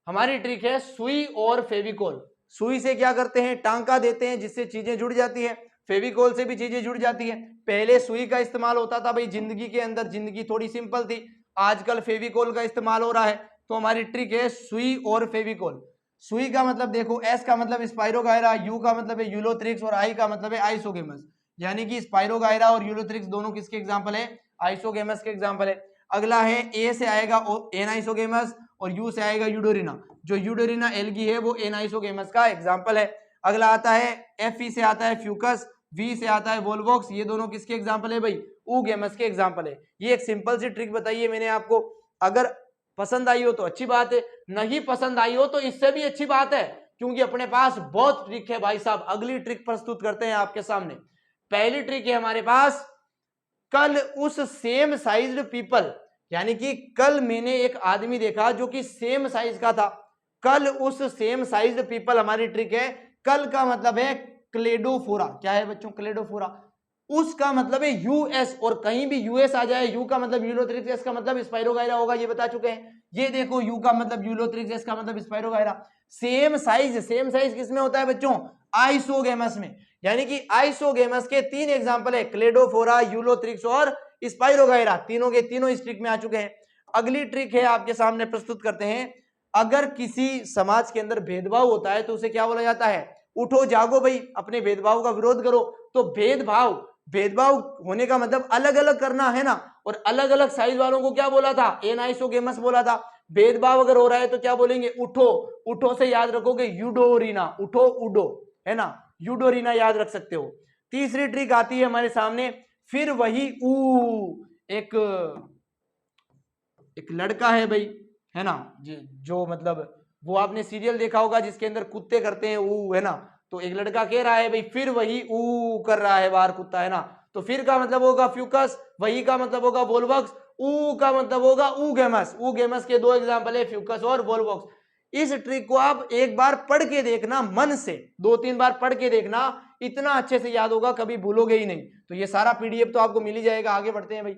हमारी ट्रिक है सुई और फेविकोल। सुई से क्या करते हैं, टांका देते हैं जिससे चीजें जुड़ जाती है, फेविकोल से भी चीजें जुड़ जाती है। पहले सुई का इस्तेमाल होता था भाई जिंदगी के अंदर, जिंदगी थोड़ी सिंपल थी, आजकल फेविकोल का इस्तेमाल हो रहा है। तो हमारी ट्रिक है सुई और फेविकोल। सुई का मतलब देखो, एस का मतलब स्पाइरोगायरा, यू का मतलब है यूलोथ्रिक्स और आई का मतलब है आइसोगेमस, यानी कि स्पाइरोगायरा और यूलोथ्रिक्स दोनों किसके एग्जाम्पल है, आइसोगेमस के एग्जाम्पल है। अगला है ए से आएगा एनाइसोगेमस और यू से आएगा यूडोरिना, जो यूडोरिना एल्गी है वो एनाइसोगेमस का एग्जाम्पल है। अगला आता है एफ ई से आता है फ्यूकस, वी से आता है वोल्वॉक्स, ये दोनों किसके एग्जाम्पल है भाई, ऊगेमस के एग्जाम्पल है। ये एक सिंपल सी ट्रिक बताइए मैंने आपको, अगर पसंद आई हो तो अच्छी बात है, नहीं पसंद आई हो तो इससे भी अच्छी बात है, क्योंकि अपने पास बहुत ट्रिक है भाई साहब। अगली ट्रिक प्रस्तुत करते हैं आपके सामने। पहली ट्रिक है हमारे पास, कल उस सेम साइज्ड पीपल, यानी कि कल मैंने एक आदमी देखा जो कि सेम साइज का था, कल उस सेम साइज्ड पीपल हमारी ट्रिक है। कल का मतलब है क्लेडोफोरा, क्या है बच्चों, क्लेडोफोरा। उसका मतलब है यूएस, और कहीं भी यूएस आ जाए, यू का मतलब यूलोथ्रिक्स, एस का मतलब स्पाइरोगायरा होगा, ये बता चुके हैं। ये देखो यू का मतलब यूलोथ्रिक्स, एस का मतलब स्पाइरोगायरा। सेम साइज किसमें होता है बच्चों, आइसोगेमस में, यानी कि आइसोगेमस के तीन एग्जांपल है, क्लेडोफोरा, यूलोथ्रिक्स और स्पाइरोगायरा, तीनों के तीनों इस ट्रिक में आ चुके हैं। अगली ट्रिक है आपके सामने प्रस्तुत करते हैं। अगर किसी समाज के अंदर भेदभाव होता है तो उसे क्या बोला जाता है, उठो जागो भाई, अपने भेदभाव का विरोध करो। तो भेदभाव, भेदभाव होने का मतलब अलग अलग करना है ना, और अलग अलग साइज वालों को क्या बोला था, एनाइसोगेमस बोला था। भेदभाव अगर हो रहा है तो क्या बोलेंगे, उठो। उठो से याद रखोगे यूडोरिना, उठो उडो, है ना, यूडोरिना याद रख सकते हो। तीसरी ट्रिक आती है हमारे सामने, फिर वही ऊ, एक लड़का है भाई, है ना, जो मतलब वो आपने सीरियल देखा होगा जिसके अंदर कुत्ते करते हैं ऊ, है ना, तो एक लड़का कह रहा है भाई फिर वही ऊ कर रहा है बाहर कुत्ता, है ना, तो फिर का मतलब होगा फ्यूकस, वही का मतलब होगा वोल्वॉक्स, ऊ का मतलब होगा ऊगेमस। ऊगेमस के दो एग्जांपल है फ्यूकस और वोल्वॉक्स। इस ट्रिक को आप एक बार पढ़ के देखना, मन से 2-3 बार पढ़ के देखना, इतना अच्छे से याद होगा, कभी भूलोगे ही नहीं। तो ये सारा पीडीएफ तो आपको मिल ही जाएगा। आगे बढ़ते हैं भाई,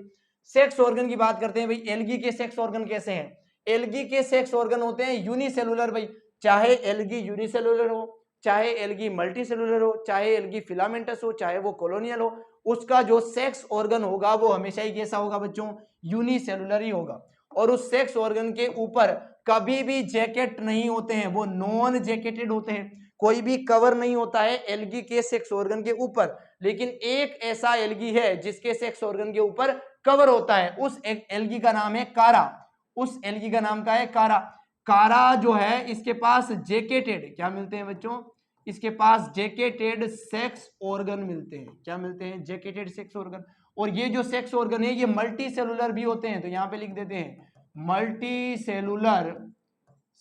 सेक्स ऑर्गन की बात करते हैं भाई। एल्गी के सेक्स ऑर्गन कैसे हैं, एल्गी के सेक्स ऑर्गन होते हैं यूनिसेलुलर भाई, चाहे एल्गी यूनिसेलुलर हो, चाहे एल्गी मल्टीसेलुलर हो, चाहे एल्गी फिलामेंटस हो, चाहे वो कॉलोनियल हो, उसका जो सेक्स ऑर्गन होगा वो हमेशा ही कैसा होगा बच्चों, यूनिसेलुलर ही होगा। और उस सेक्स ऑर्गन के ऊपर कभी भी जैकेट नहीं होते हैं, वो नॉन जैकेटेड होते हैं, कोई भी कवर नहीं होता है एल्गी के सेक्स ऑर्गन के ऊपर। लेकिन एक ऐसा एल्गी है जिसके सेक्स ऑर्गन के ऊपर कवर होता है, उस एल्गी का नाम है कारा, उस एल्गी का नाम का है कारा। कारा जो है इसके पास जैकेटेड क्या मिलते हैं बच्चों, इसके पास जैकेटेड सेक्स ऑर्गन मिलते हैं, क्या मिलते हैं, जैकेटेड सेक्स ऑर्गन। और ये जो सेक्स ऑर्गन है ये मल्टी सेलुलर भी होते हैं, तो यहां पे लिख देते हैं मल्टी सेलुलर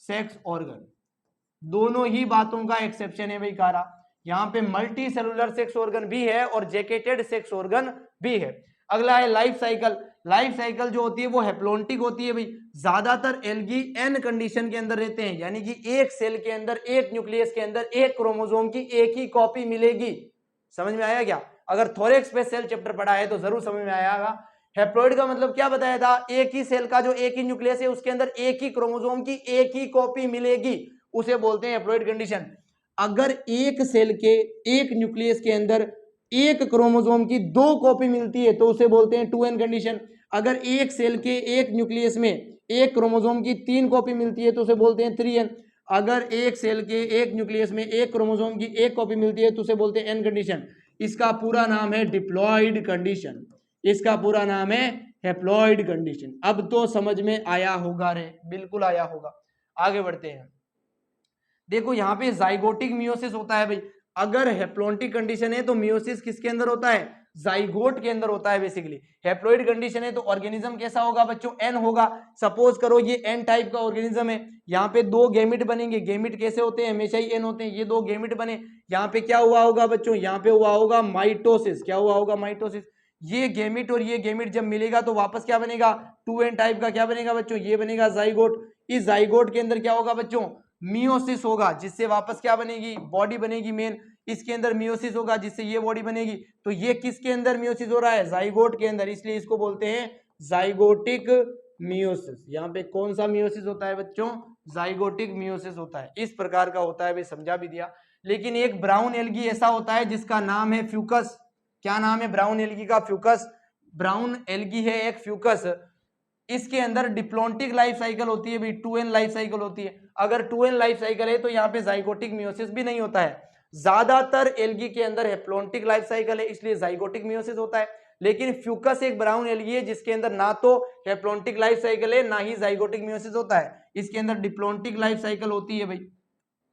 सेक्स ऑर्गन। दोनों ही बातों का एक्सेप्शन है भाई कारा, यहां पे मल्टी सेलुलर सेक्स ऑर्गन भी है और जैकेटेड सेक्स ऑर्गन भी है। अगला है लाइफ साइकिल। लाइफ साइकिल जो होती है वो हैप्लोन्टिक होती है भाई, ज्यादातर एल्गी एन कंडीशन के अंदर रहते हैं, यानी कि एक सेल के अंदर, एक न्यूक्लियस के अंदर एक क्रोमोसोम की एक ही कॉपी मिलेगी। समझ में आया क्या, अगर थोरेक्स पे सेल चैप्टर पढ़ा है तो जरूर समझ में आएगा। हैप्लॉइड का मतलब क्या बताया था, एक ही सेल का जो एक ही न्यूक्लियस है उसके अंदर एक ही क्रोमोसोम की एक ही कॉपी मिलेगी, उसे बोलते हैं हैप्लॉइड कंडीशन। अगर एक सेल के एक न्यूक्लियस के अंदर एक क्रोमोसोम की दो कॉपी मिलती है तो उसे बोलते हैं 2n कंडीशन। अगर एक सेल के एक न्यूक्लियस में एक क्रोमोसोम की 3 कॉपी मिलती है तो उसे बोलते हैं 3n। अगर एक सेल के एक न्यूक्लियस में एक क्रोमोसोम की एक कॉपी मिलती है तो उसे बोलते हैं n कंडीशन। इसका पूरा नाम है डिप्लॉयड कंडीशन, इसका पूरा नाम है हैप्लॉइड कंडीशन। अब तो समझ में आया होगा रे, बिल्कुल आया होगा। आगे बढ़ते हैं, देखो यहाँ पे जाइगोटिक मियोसिस होता है भाई। अगर हैप्लॉन्टिक कंडीशन है तो मियोसिस किसके अंदर होता है, जाइगोट के अंदर होता है बेसिकली। हैप्लॉइड कंडीशन है तो ऑर्गेनिज्म कैसा होगा बच्चों, एन होगा। सपोज करो ये एन टाइप का ऑर्गेनिज्म है, यहाँ पे 2 गैमिट बनेंगे, गैमिट कैसे होते हैं, हमेशा ही एन होते हैं, ये 2 गैमिट बने, यहाँ पे क्या हुआ होगा बच्चों, यहाँ पे हुआ होगा माइटोसिस। क्या हुआ होगा, माइटोसिस। ये गैमिट और ये गैमिट जब मिलेगा तो वापस क्या बनेगा, 2n टाइप का क्या बनेगा बच्चों, ये बनेगा जाइगोट। इस जाइगोट के अंदर क्या होगा बच्चों, मियोसिस होगा, जिससे वापस क्या बनेगी, बॉडी बनेगी मेन। इसके अंदर मियोसिस होगा जिससे ये बॉडी बनेगी। तो ये किसके अंदर मियोसिस हो रहा है? जाइगोट के अंदर, इसलिए इसको बोलते हैं जाइगोटिक मियोसिस। यहाँ पे कौन सा मियोसिस होता है बच्चों? जाइगोटिक मियोसिस होता है। इस प्रकार का होता है भाई, समझा भी दिया। लेकिन एक ब्राउन एल्गी ऐसा होता है जिसका नाम है फ्यूकस। क्या नाम है ब्राउन एल्गी का? फ्यूकस। ब्राउन एल्गी है एक फ्यूकस। इसके अंदर डिप्लॉन्टिक लाइफ साइकिल होती है भाई, 2n लाइफ साइकिल होती है। अगर 2n लाइफ साइकिल है तो यहाँ पे जाइगोटिक मियोसिस भी नहीं होता है। ज्यादातर एल्गी के अंदर हैप्लॉन्टिक लाइफ साइकिल है, इसलिए जाइगोटिक मियोसिस होता है। लेकिन फ्यूकस एक ब्राउन एल्गी है जिसके अंदर ना तो हैप्लॉन्टिक लाइफ साइकिल है, ना ही जाइगोटिक मियोसिस होता है। इसके अंदर डिप्लॉन्टिक लाइफ साइकिल होती है भाई।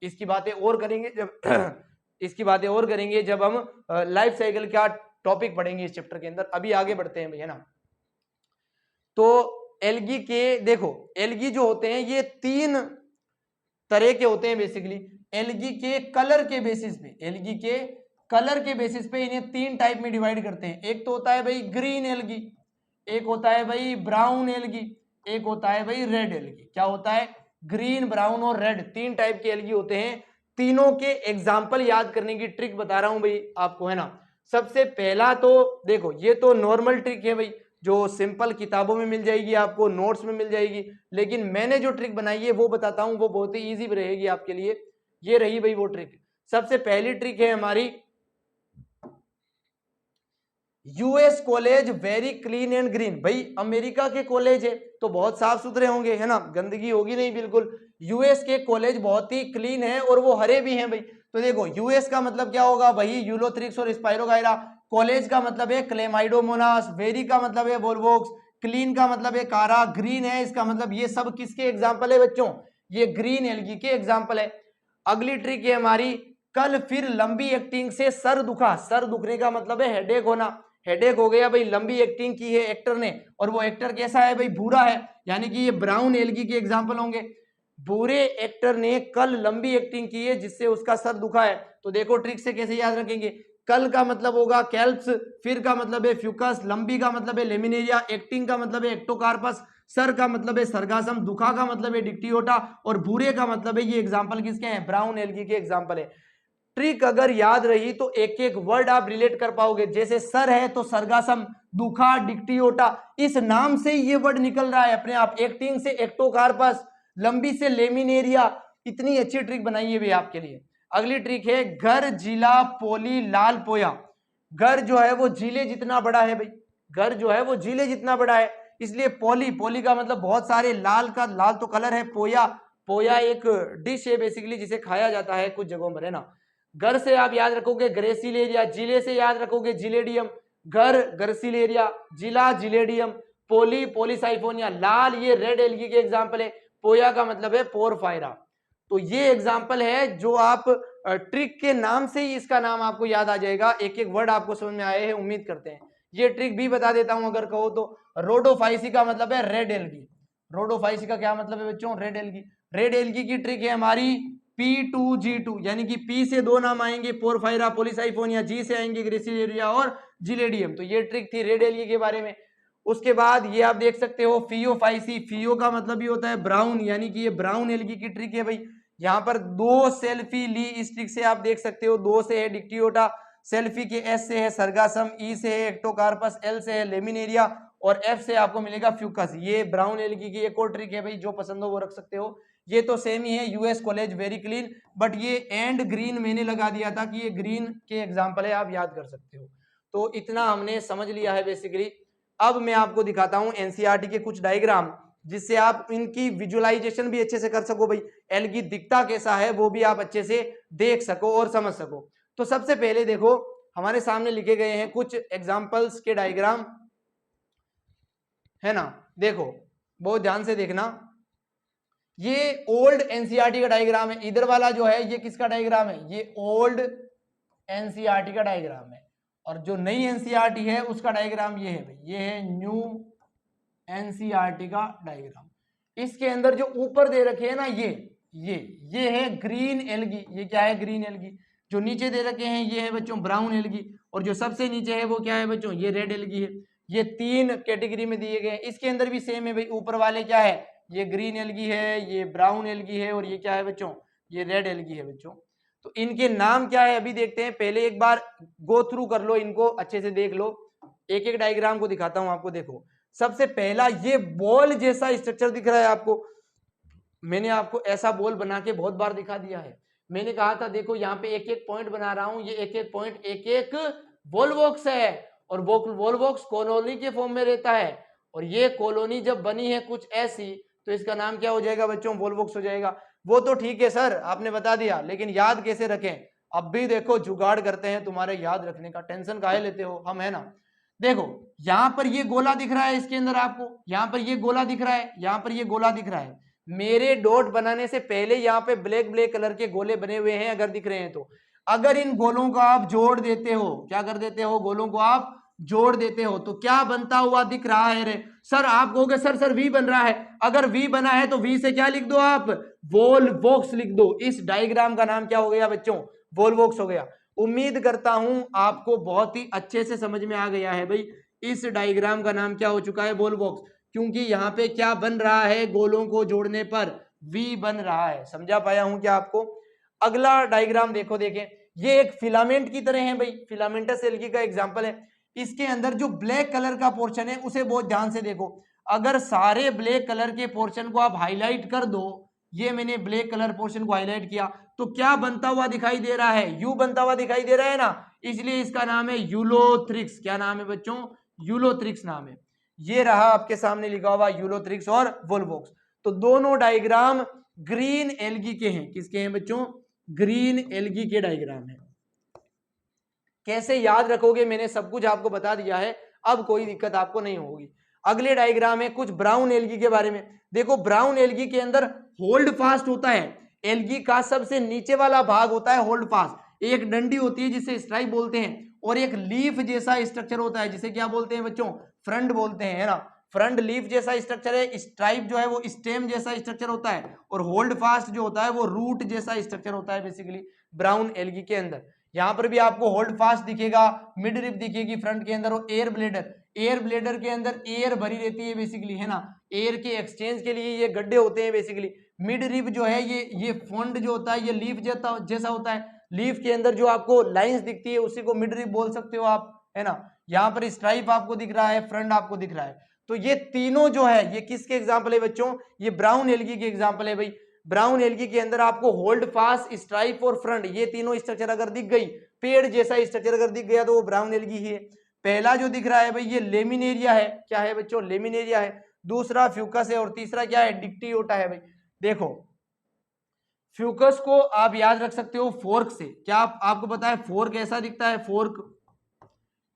इसकी बातें और करेंगे जब इसकी बातें और करेंगे जब हम लाइफ साइकिल का टॉपिक पढ़ेंगे इस चैप्टर के अंदर। अभी आगे बढ़ते हैं भाई, है ना। तो एल्गी के देखो, एल्गी जो होते हैं ये 3 तरह के होते हैं बेसिकली। एल्गी के कलर के बेसिस पे, एल्गी के कलर के बेसिस पे इन्हें 3 टाइप में डिवाइड करते हैं। एक तो होता है भाई ग्रीन एल्गी, एक होता है भाई ब्राउन एल्गी, एक होता है भाई रेड एल्गी। क्या होता है? ग्रीन, ब्राउन और रेड, 3 टाइप के एल्गी होते हैं। तीनों के एग्जाम्पल याद करने की ट्रिक बता रहा हूं भाई आपको, है ना। सबसे पहला तो देखो, ये तो नॉर्मल ट्रिक है भाई, जो सिंपल किताबों में मिल जाएगी आपको, नोट्स में मिल जाएगी। लेकिन मैंने जो ट्रिक बनाई है वो बताता हूं, वो बहुत ही इजी रहेगी आपके लिए। ये रही भाई वो ट्रिक। सबसे पहली ट्रिक है हमारी, US college vary clean and green. भाई अमेरिका के कॉलेज है तो बहुत साफ सुथरे होंगे, है ना, गंदगी होगी नहीं बिल्कुल। यूएस के कॉलेज बहुत ही क्लीन है और वो हरे भी हैं भाई। तो देखो, यूएस का मतलब क्या होगा? वही यूलोथ्रिक्स और स्पाइरोगाइरा। कॉलेज का मतलब है क्लेमाइडोमोनास, वेरी का मतलब है वोल्वोक्स, क्लीन का मतलब है कारा, ग्रीन है इसका मतलब ये सब किसके एग्जाम्पल है बच्चों? ये ग्रीन एल्गी के एग्जाम्पल है। अगली ट्रिक है हमारी, कल फिर लंबी एक्टिंग से सर दुखा। सर दुखने का मतलब है हेडेक होना। हेडेक हो गया भाई, लंबी एक्टिंग की है एक्टर ने, और वो एक्टर कैसा है भाई? भूरा है, यानी कि ये ब्राउन एल्गी के एग्जाम्पल होंगे। बुरे एक्टर ने कल लंबी एक्टिंग की है जिससे उसका सर दुखा है। तो देखो ट्रिक से कैसे याद रखेंगे। कल का मतलब होगा कैल्प्स, फिर का मतलब है फ्यूकस, लंबी का मतलब है लेमिनेरिया, एक्टिंग का मतलब है एक्टोकार्पस, सर का मतलब है सरगासम, दुखा का मतलब है डिक्टियोटा, और बुरे का मतलब है, ये एग्जाम्पल किसके हैं? ब्राउन एल्गी के एग्जाम्पल है। ट्रिक अगर याद रही तो एक एक वर्ड आप रिलेट कर पाओगे। जैसे सर है तो सरगासम, दुखा डिक्टियोटा, इस नाम से ये वर्ड निकल रहा है अपने आप। एक्टिंग से एक्टोकार्पस, लंबी से लेमिनेरिया। इतनी अच्छी ट्रिक बनाई है भाई आपके लिए। अगली ट्रिक है घर जिला पोली लाल पोया। घर जो है वो जिले जितना बड़ा है भाई, घर जो है वो जिले जितना बड़ा है, इसलिए पोली, पोली का मतलब बहुत सारे, लाल का लाल तो कलर है, पोया, पोया एक डिश है बेसिकली जिसे खाया जाता है कुछ जगहों पर, है ना। घर से आप याद रखोगे ग्रेसिलेरिया, जिले से याद रखोगे जिलेडियम, घर ग्रेसिलेरिया, जिला जिलेडियम, पोली पोलीसाइफोनिया, लाल ये रेड एल्गी के एग्जाम्पल है, पोया का मतलब है पोरफायरा। तो ये एग्जाम्पल है जो आप ट्रिक के नाम से ही इसका नाम आपको याद आ जाएगा। एक एक वर्ड आपको समझ में आए हैं उम्मीद करते हैं। ये ट्रिक भी बता देता हूं अगर कहो तो। रोडोफाइसी का मतलब है रेड एल्गी। रोडोफाइसी का क्या मतलब है बच्चों? Red algae. रेड एल्गी की ट्रिक है हमारी P2G2, यानी कि P से 2 नाम आएंगे, पोरफायरा पोलीसाइफोनिया, G से आएंगे ग्रेसिलेरिया और जिलेडियम। तो ये ट्रिक थी रेड एल्गी के बारे में। उसके बाद ये आप देख सकते हो फियोफाइसी, फियो का मतलब ये होता है ब्राउन, यानी कि ये ब्राउन एल्गी की ट्रिक है भाई। यहाँ पर 2 सेल्फी ली, इस ट्रिक से आप देख सकते हो। 2 से है डिक्टियोटा, सेल्फी के S से है सरगासम, E से है एक्टोकार्पस, L से है लेमिनेरिया और F से आपको मिलेगा फ्यूकस। ये ब्राउन एल्गी की एक और ट्रिक है भाई, जो पसंद हो वो रख सकते हो। ये तो सेम ही है, US college vary clean, but ये एंड ग्रीन मैंने लगा दिया था कि ये ग्रीन के एग्जाम्पल है, आप याद कर सकते हो। तो इतना हमने समझ लिया है बेसिकली। अब मैं आपको दिखाता हूं एनसीईआरटी के कुछ डायग्राम, जिससे आप इनकी विजुअलाइजेशन भी अच्छे से कर सको भाई। एल्गी दिखता कैसा है वो भी आप अच्छे से देख सको और समझ सको। तो सबसे पहले देखो, हमारे सामने लिखे गए हैं कुछ एग्जाम्पल्स के डायग्राम, है ना। देखो बहुत ध्यान से देखना। ये ओल्ड एनसीईआरटी का डायग्राम है। इधर वाला जो है ये किसका डायग्राम है? ये ओल्ड एनसीईआरटी का डायग्राम है। और जो नई एनसीईआरटी है उसका डायग्राम ये है भाई, ये है न्यू एनसीईआरटी का डायग्राम। इसके अंदर जो ऊपर दे रखे हैं ना, ये है ग्रीन एल्गी। ये क्या है? Green algae. जो नीचे दे रखे हैं ये है बच्चों ब्राउन एल्गी, और जो सबसे नीचे है वो क्या है बच्चों? ये रेड एल्गी है। ये 3 कैटेगरी में दिए गए हैं। इसके अंदर भी सेम है भाई। ऊपर वाले क्या है? ये ग्रीन एल्गी है, ये ब्राउन एल्गी है, और ये क्या है बच्चों? ये रेड एल्गी है बच्चों। तो इनके नाम क्या है अभी देखते हैं। पहले एक बार गो थ्रू कर लो, इनको अच्छे से देख लो। एक एक डायग्राम को दिखाता हूं आपको। देखो सबसे पहला ये बॉल जैसा स्ट्रक्चर दिख रहा है आपको। मैंने आपको ऐसा बॉल बना के बहुत बार दिखा दिया है। मैंने कहा था देखो यहाँ पे एक एक पॉइंट बना रहा हूं, ये एक एक पॉइंट एक एक वॉलवॉक्स है, और वो वॉलवॉक्स कॉलोनी के फॉर्म में रहता है। और ये कॉलोनी जब बनी है कुछ ऐसी, तो इसका नाम क्या हो जाएगा बच्चों? वॉलवॉक्स हो जाएगा। वो तो ठीक है सर, आपने बता दिया, लेकिन याद कैसे रखें? अब भी देखो जुगाड़ करते हैं तुम्हारे याद रखने का, टेंशन काहे लेते हो, हम है ना। देखो यहां पर ये गोला दिख रहा है, इसके अंदर आपको यहां पर ये गोला दिख रहा है, यहां पर ये गोला दिख रहा है। मेरे डॉट बनाने से पहले यहाँ पे ब्लैक ब्लैक कलर के गोले बने हुए हैं, अगर दिख रहे हैं तो। अगर इन गोलों को आप जोड़ देते हो, क्या कर देते हो? गोलों को आप जोड़ देते हो तो क्या बनता हुआ दिख रहा है रे? सर आप कहोगे सर वी बन रहा है। अगर वी बना है तो वी से क्या लिख दो आप? वॉलवॉक्स लिख दो। इस डायग्राम का नाम क्या हो गया बच्चों? वॉलवॉक्स हो गया। उम्मीद करता हूं आपको बहुत ही अच्छे से समझ में आ गया है भाई। इस डायग्राम का नाम क्या हो चुका है? वॉलवॉक्स। क्योंकि यहाँ पे क्या बन रहा है? गोलों को जोड़ने पर वी बन रहा है। समझा पाया हूं क्या आपको? अगला डायग्राम देखो, देखें ये एक फिलामेंट की तरह है भाई, फिलामेंटस एल्गी का एग्जांपल है। इसके अंदर जो ब्लैक कलर का पोर्शन है उसे बहुत ध्यान से देखो। अगर सारे ब्लैक कलर के पोर्शन को आप हाईलाइट कर दो, ये मैंने ब्लैक कलर पोर्शन को हाईलाइट किया, तो क्या बनता हुआ दिखाई दे रहा है? यू बनता हुआ दिखाई दे रहा है ना, इसलिए इसका नाम है यूलोथ्रिक्स। क्या नाम है बच्चों? यूलोथ्रिक्स नाम है। ये रहा आपके सामने लिखा हुआ यूलोथ्रिक्स और वॉलवॉक्स। तो दोनों डायग्राम ग्रीन एल्गी के हैं। किसके हैं बच्चों? ग्रीन एल्गी के डायग्राम है। कैसे याद रखोगे मैंने सब कुछ आपको बता दिया है, अब कोई दिक्कत आपको नहीं होगी। अगले डायग्राम है कुछ ब्राउन एल्गी के बारे में। देखो ब्राउन एल्गी के अंदर होल्ड फास्ट होता है। एल्गी का सबसे नीचे वाला भाग होता है होल्ड फास्ट। एक डंडी होती है जिसे स्ट्राइप बोलते हैं, और एक लीफ जैसा स्ट्रक्चर होता है जिसे क्या बोलते हैं बच्चों? फ्रंट बोलते हैं, है ना। फ्रंट लीफ जैसा स्ट्रक्चर है, स्ट्राइप जो है वो स्टेम जैसा स्ट्रक्चर होता है, और होल्ड फास्ट जो होता है वो रूट जैसा स्ट्रक्चर होता है बेसिकली ब्राउन एल्गी के अंदर। यहां पर भी आपको होल्ड फास्ट दिखेगा, मिड रिब दिखेगी फ्रंट के अंदर, और एयर ब्लेडर, एयर ब्लेडर के अंदर एयर भरी रहती है बेसिकली, है ना। एयर के एक्सचेंज के लिए ये गड्ढे होते हैं बेसिकली। मिड रिब जो है ये फंड जो होता है ये लीफ जैसा होता है। लीफ के अंदर जो आपको लाइंस दिखती है उसी को मिड रिब बोल सकते हो आप, है ना। यहाँ पर स्ट्राइप आपको दिख रहा है, फ्रंट आपको दिख रहा है। तो ये तीनों जो है ये किसके एग्जाम्पल है बच्चों? ये ब्राउन एल्गी के एग्जाम्पल है भाई। ब्राउन एल्गी के अंदर आपको होल्ड फास्ट, स्ट्राइप और फ्रंट ये तीनों स्ट्रक्चर अगर दिख गई, पेड़ जैसा स्ट्रक्चर अगर दिख गया, तो वो ब्राउन एल्गी ही है। पहला जो दिख रहा है भाई ये लेमिनेरिया है। क्या है बच्चों? लेमिनेरिया है। दूसरा फ्यूकस है, और तीसरा क्या है? डिक्टियोटा है भाई। देखो फ्यूकस को आप याद रख सकते हो फोर्क से। क्या आपको पता है फोर्क ऐसा दिखता है? फोर्क,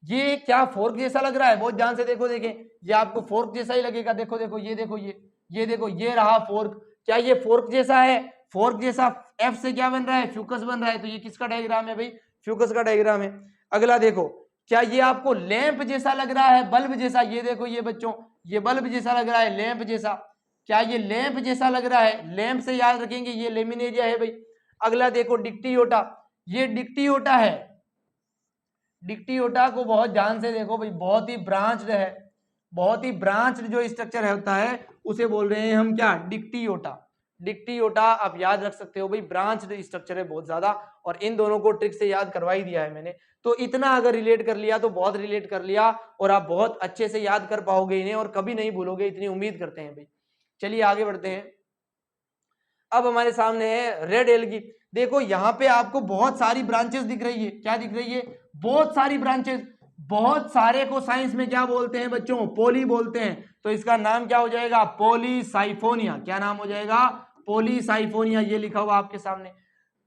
ये क्या फोर्क जैसा लग रहा है? बहुत ध्यान से देखो, देखें ये आपको फोर्क जैसा ही लगेगा। देखो देखो ये देखो, ये देखो ये रहा फोर्क। क्या ये फोर्क जैसा है? फोर्क जैसा। एफ से क्या बन रहा है? फ्यूकस बन रहा है। तो ये किसका डायग्राम है भाई? फ्यूकस का डायग्राम है। अगला देखो, क्या ये आपको लैंप जैसा लग रहा है? बल्ब जैसा। ये देखो ये बच्चों, ये बल्ब जैसा लग रहा है, लैंप जैसा। क्या ये लैंप जैसा लग रहा है? लैंप से याद रखेंगे ये लेमिनेरिया है भाई। अगला देखो डिक्टियोटा, ये डिक्टियोटा है। डिक्टियोटा को बहुत ध्यान से देखो भाई, बहुत ही ब्रांच्ड है, बहुत ही ब्रांच्ड जो स्ट्रक्चर होता है उसे बोल रहे हैं हम क्या? डिक्टियोटा। डिक्टियोटा आप याद रख सकते हो भाई, ब्रांच्ड स्ट्रक्चर है बहुत ज्यादा। और इन दोनों को ट्रिक से याद करवा ही दिया है मैंने। तो इतना अगर रिलेट कर लिया तो बहुत रिलेट कर लिया, और आप बहुत अच्छे से याद कर पाओगे इन्हें, और कभी नहीं भूलोगे, इतनी उम्मीद करते हैं भाई। चलिए आगे बढ़ते हैं। अब हमारे सामने है रेड एल्गी। देखो यहाँ पे आपको बहुत सारी ब्रांचेस दिख रही है। क्या दिख रही है? बहुत सारी ब्रांचेस। बहुत सारे को साइंस में क्या बोलते हैं बच्चों? पोली बोलते हैं। तो इसका नाम क्या हो जाएगा? पॉलीसाइफोनिया। क्या नाम हो जाएगा? पॉलीसाइफोनिया। ये लिखा हुआ आपके सामने।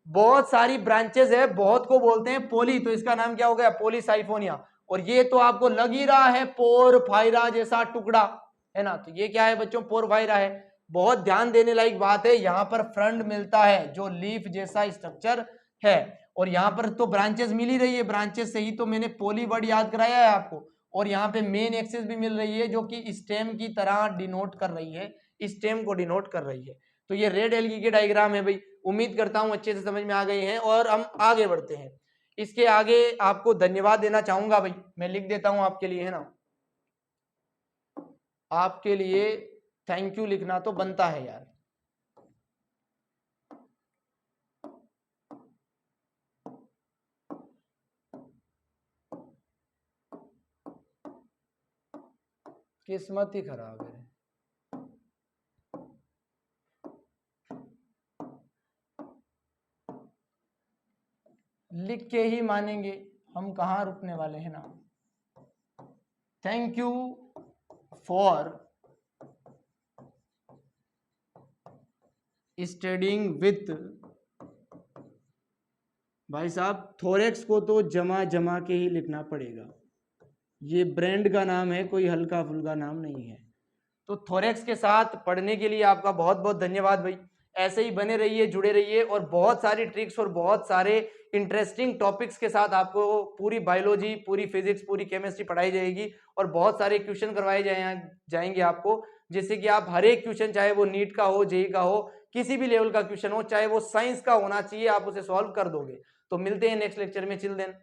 बहुत सारी ब्रांचेस है, बहुत को बोलते हैं पोली, तो इसका नाम क्या हो गया? पॉलीसाइफोनिया। और ये तो आपको लग ही रहा है पोरफायरा जैसा टुकड़ा, है ना। तो ये क्या है बच्चों? पोरफायरा है। बहुत ध्यान देने लायक बात है, यहाँ पर फ्रंट मिलता है जो लीफ जैसा स्ट्रक्चर है, और यहाँ पर तो ब्रांचेस मिल ही रही है। ब्रांचेस से ही तो मैंने पोली वर्ड याद कराया है आपको। और यहाँ पे मेन एक्सिस भी मिल रही है जो कि स्टेम की तरह डिनोट कर रही है, स्टेम को डिनोट कर रही है। तो ये रेड एल्गी के डायग्राम है भाई। उम्मीद करता हूं अच्छे से समझ में आ गए हैं, और हम आगे बढ़ते हैं। इसके आगे आपको धन्यवाद देना चाहूंगा भाई, मैं लिख देता हूं आपके लिए, है ना। आपके लिए थैंक यू लिखना तो बनता है यार। किस्मत ही खराब है। लिख के ही मानेंगे, हम कहाँ रुकने वाले हैं ना। Thank you for studying with. भाई साहब थोरेक्स को तो जमा जमा के ही लिखना पड़ेगा, ये ब्रांड का नाम है, कोई हल्का फुल्का नाम नहीं है। तो थोरेक्स के साथ पढ़ने के लिए आपका बहुत बहुत धन्यवाद भाई। ऐसे ही बने रहिए, जुड़े रहिए, और बहुत सारी ट्रिक्स और बहुत सारे इंटरेस्टिंग टॉपिक्स के साथ आपको पूरी बायोलॉजी, पूरी फिजिक्स, पूरी केमिस्ट्री पढ़ाई जाएगी, और बहुत सारे क्वेश्चन करवाए जाएंगे आपको, जिससे कि आप हर एक क्वेश्चन, चाहे वो नीट का हो, जेई का हो, किसी भी लेवल का क्वेश्चन हो, चाहे वो साइंस का होना चाहिए, आप उसे सॉल्व कर दोगे। तो मिलते हैं नेक्स्ट लेक्चर में। Chill then.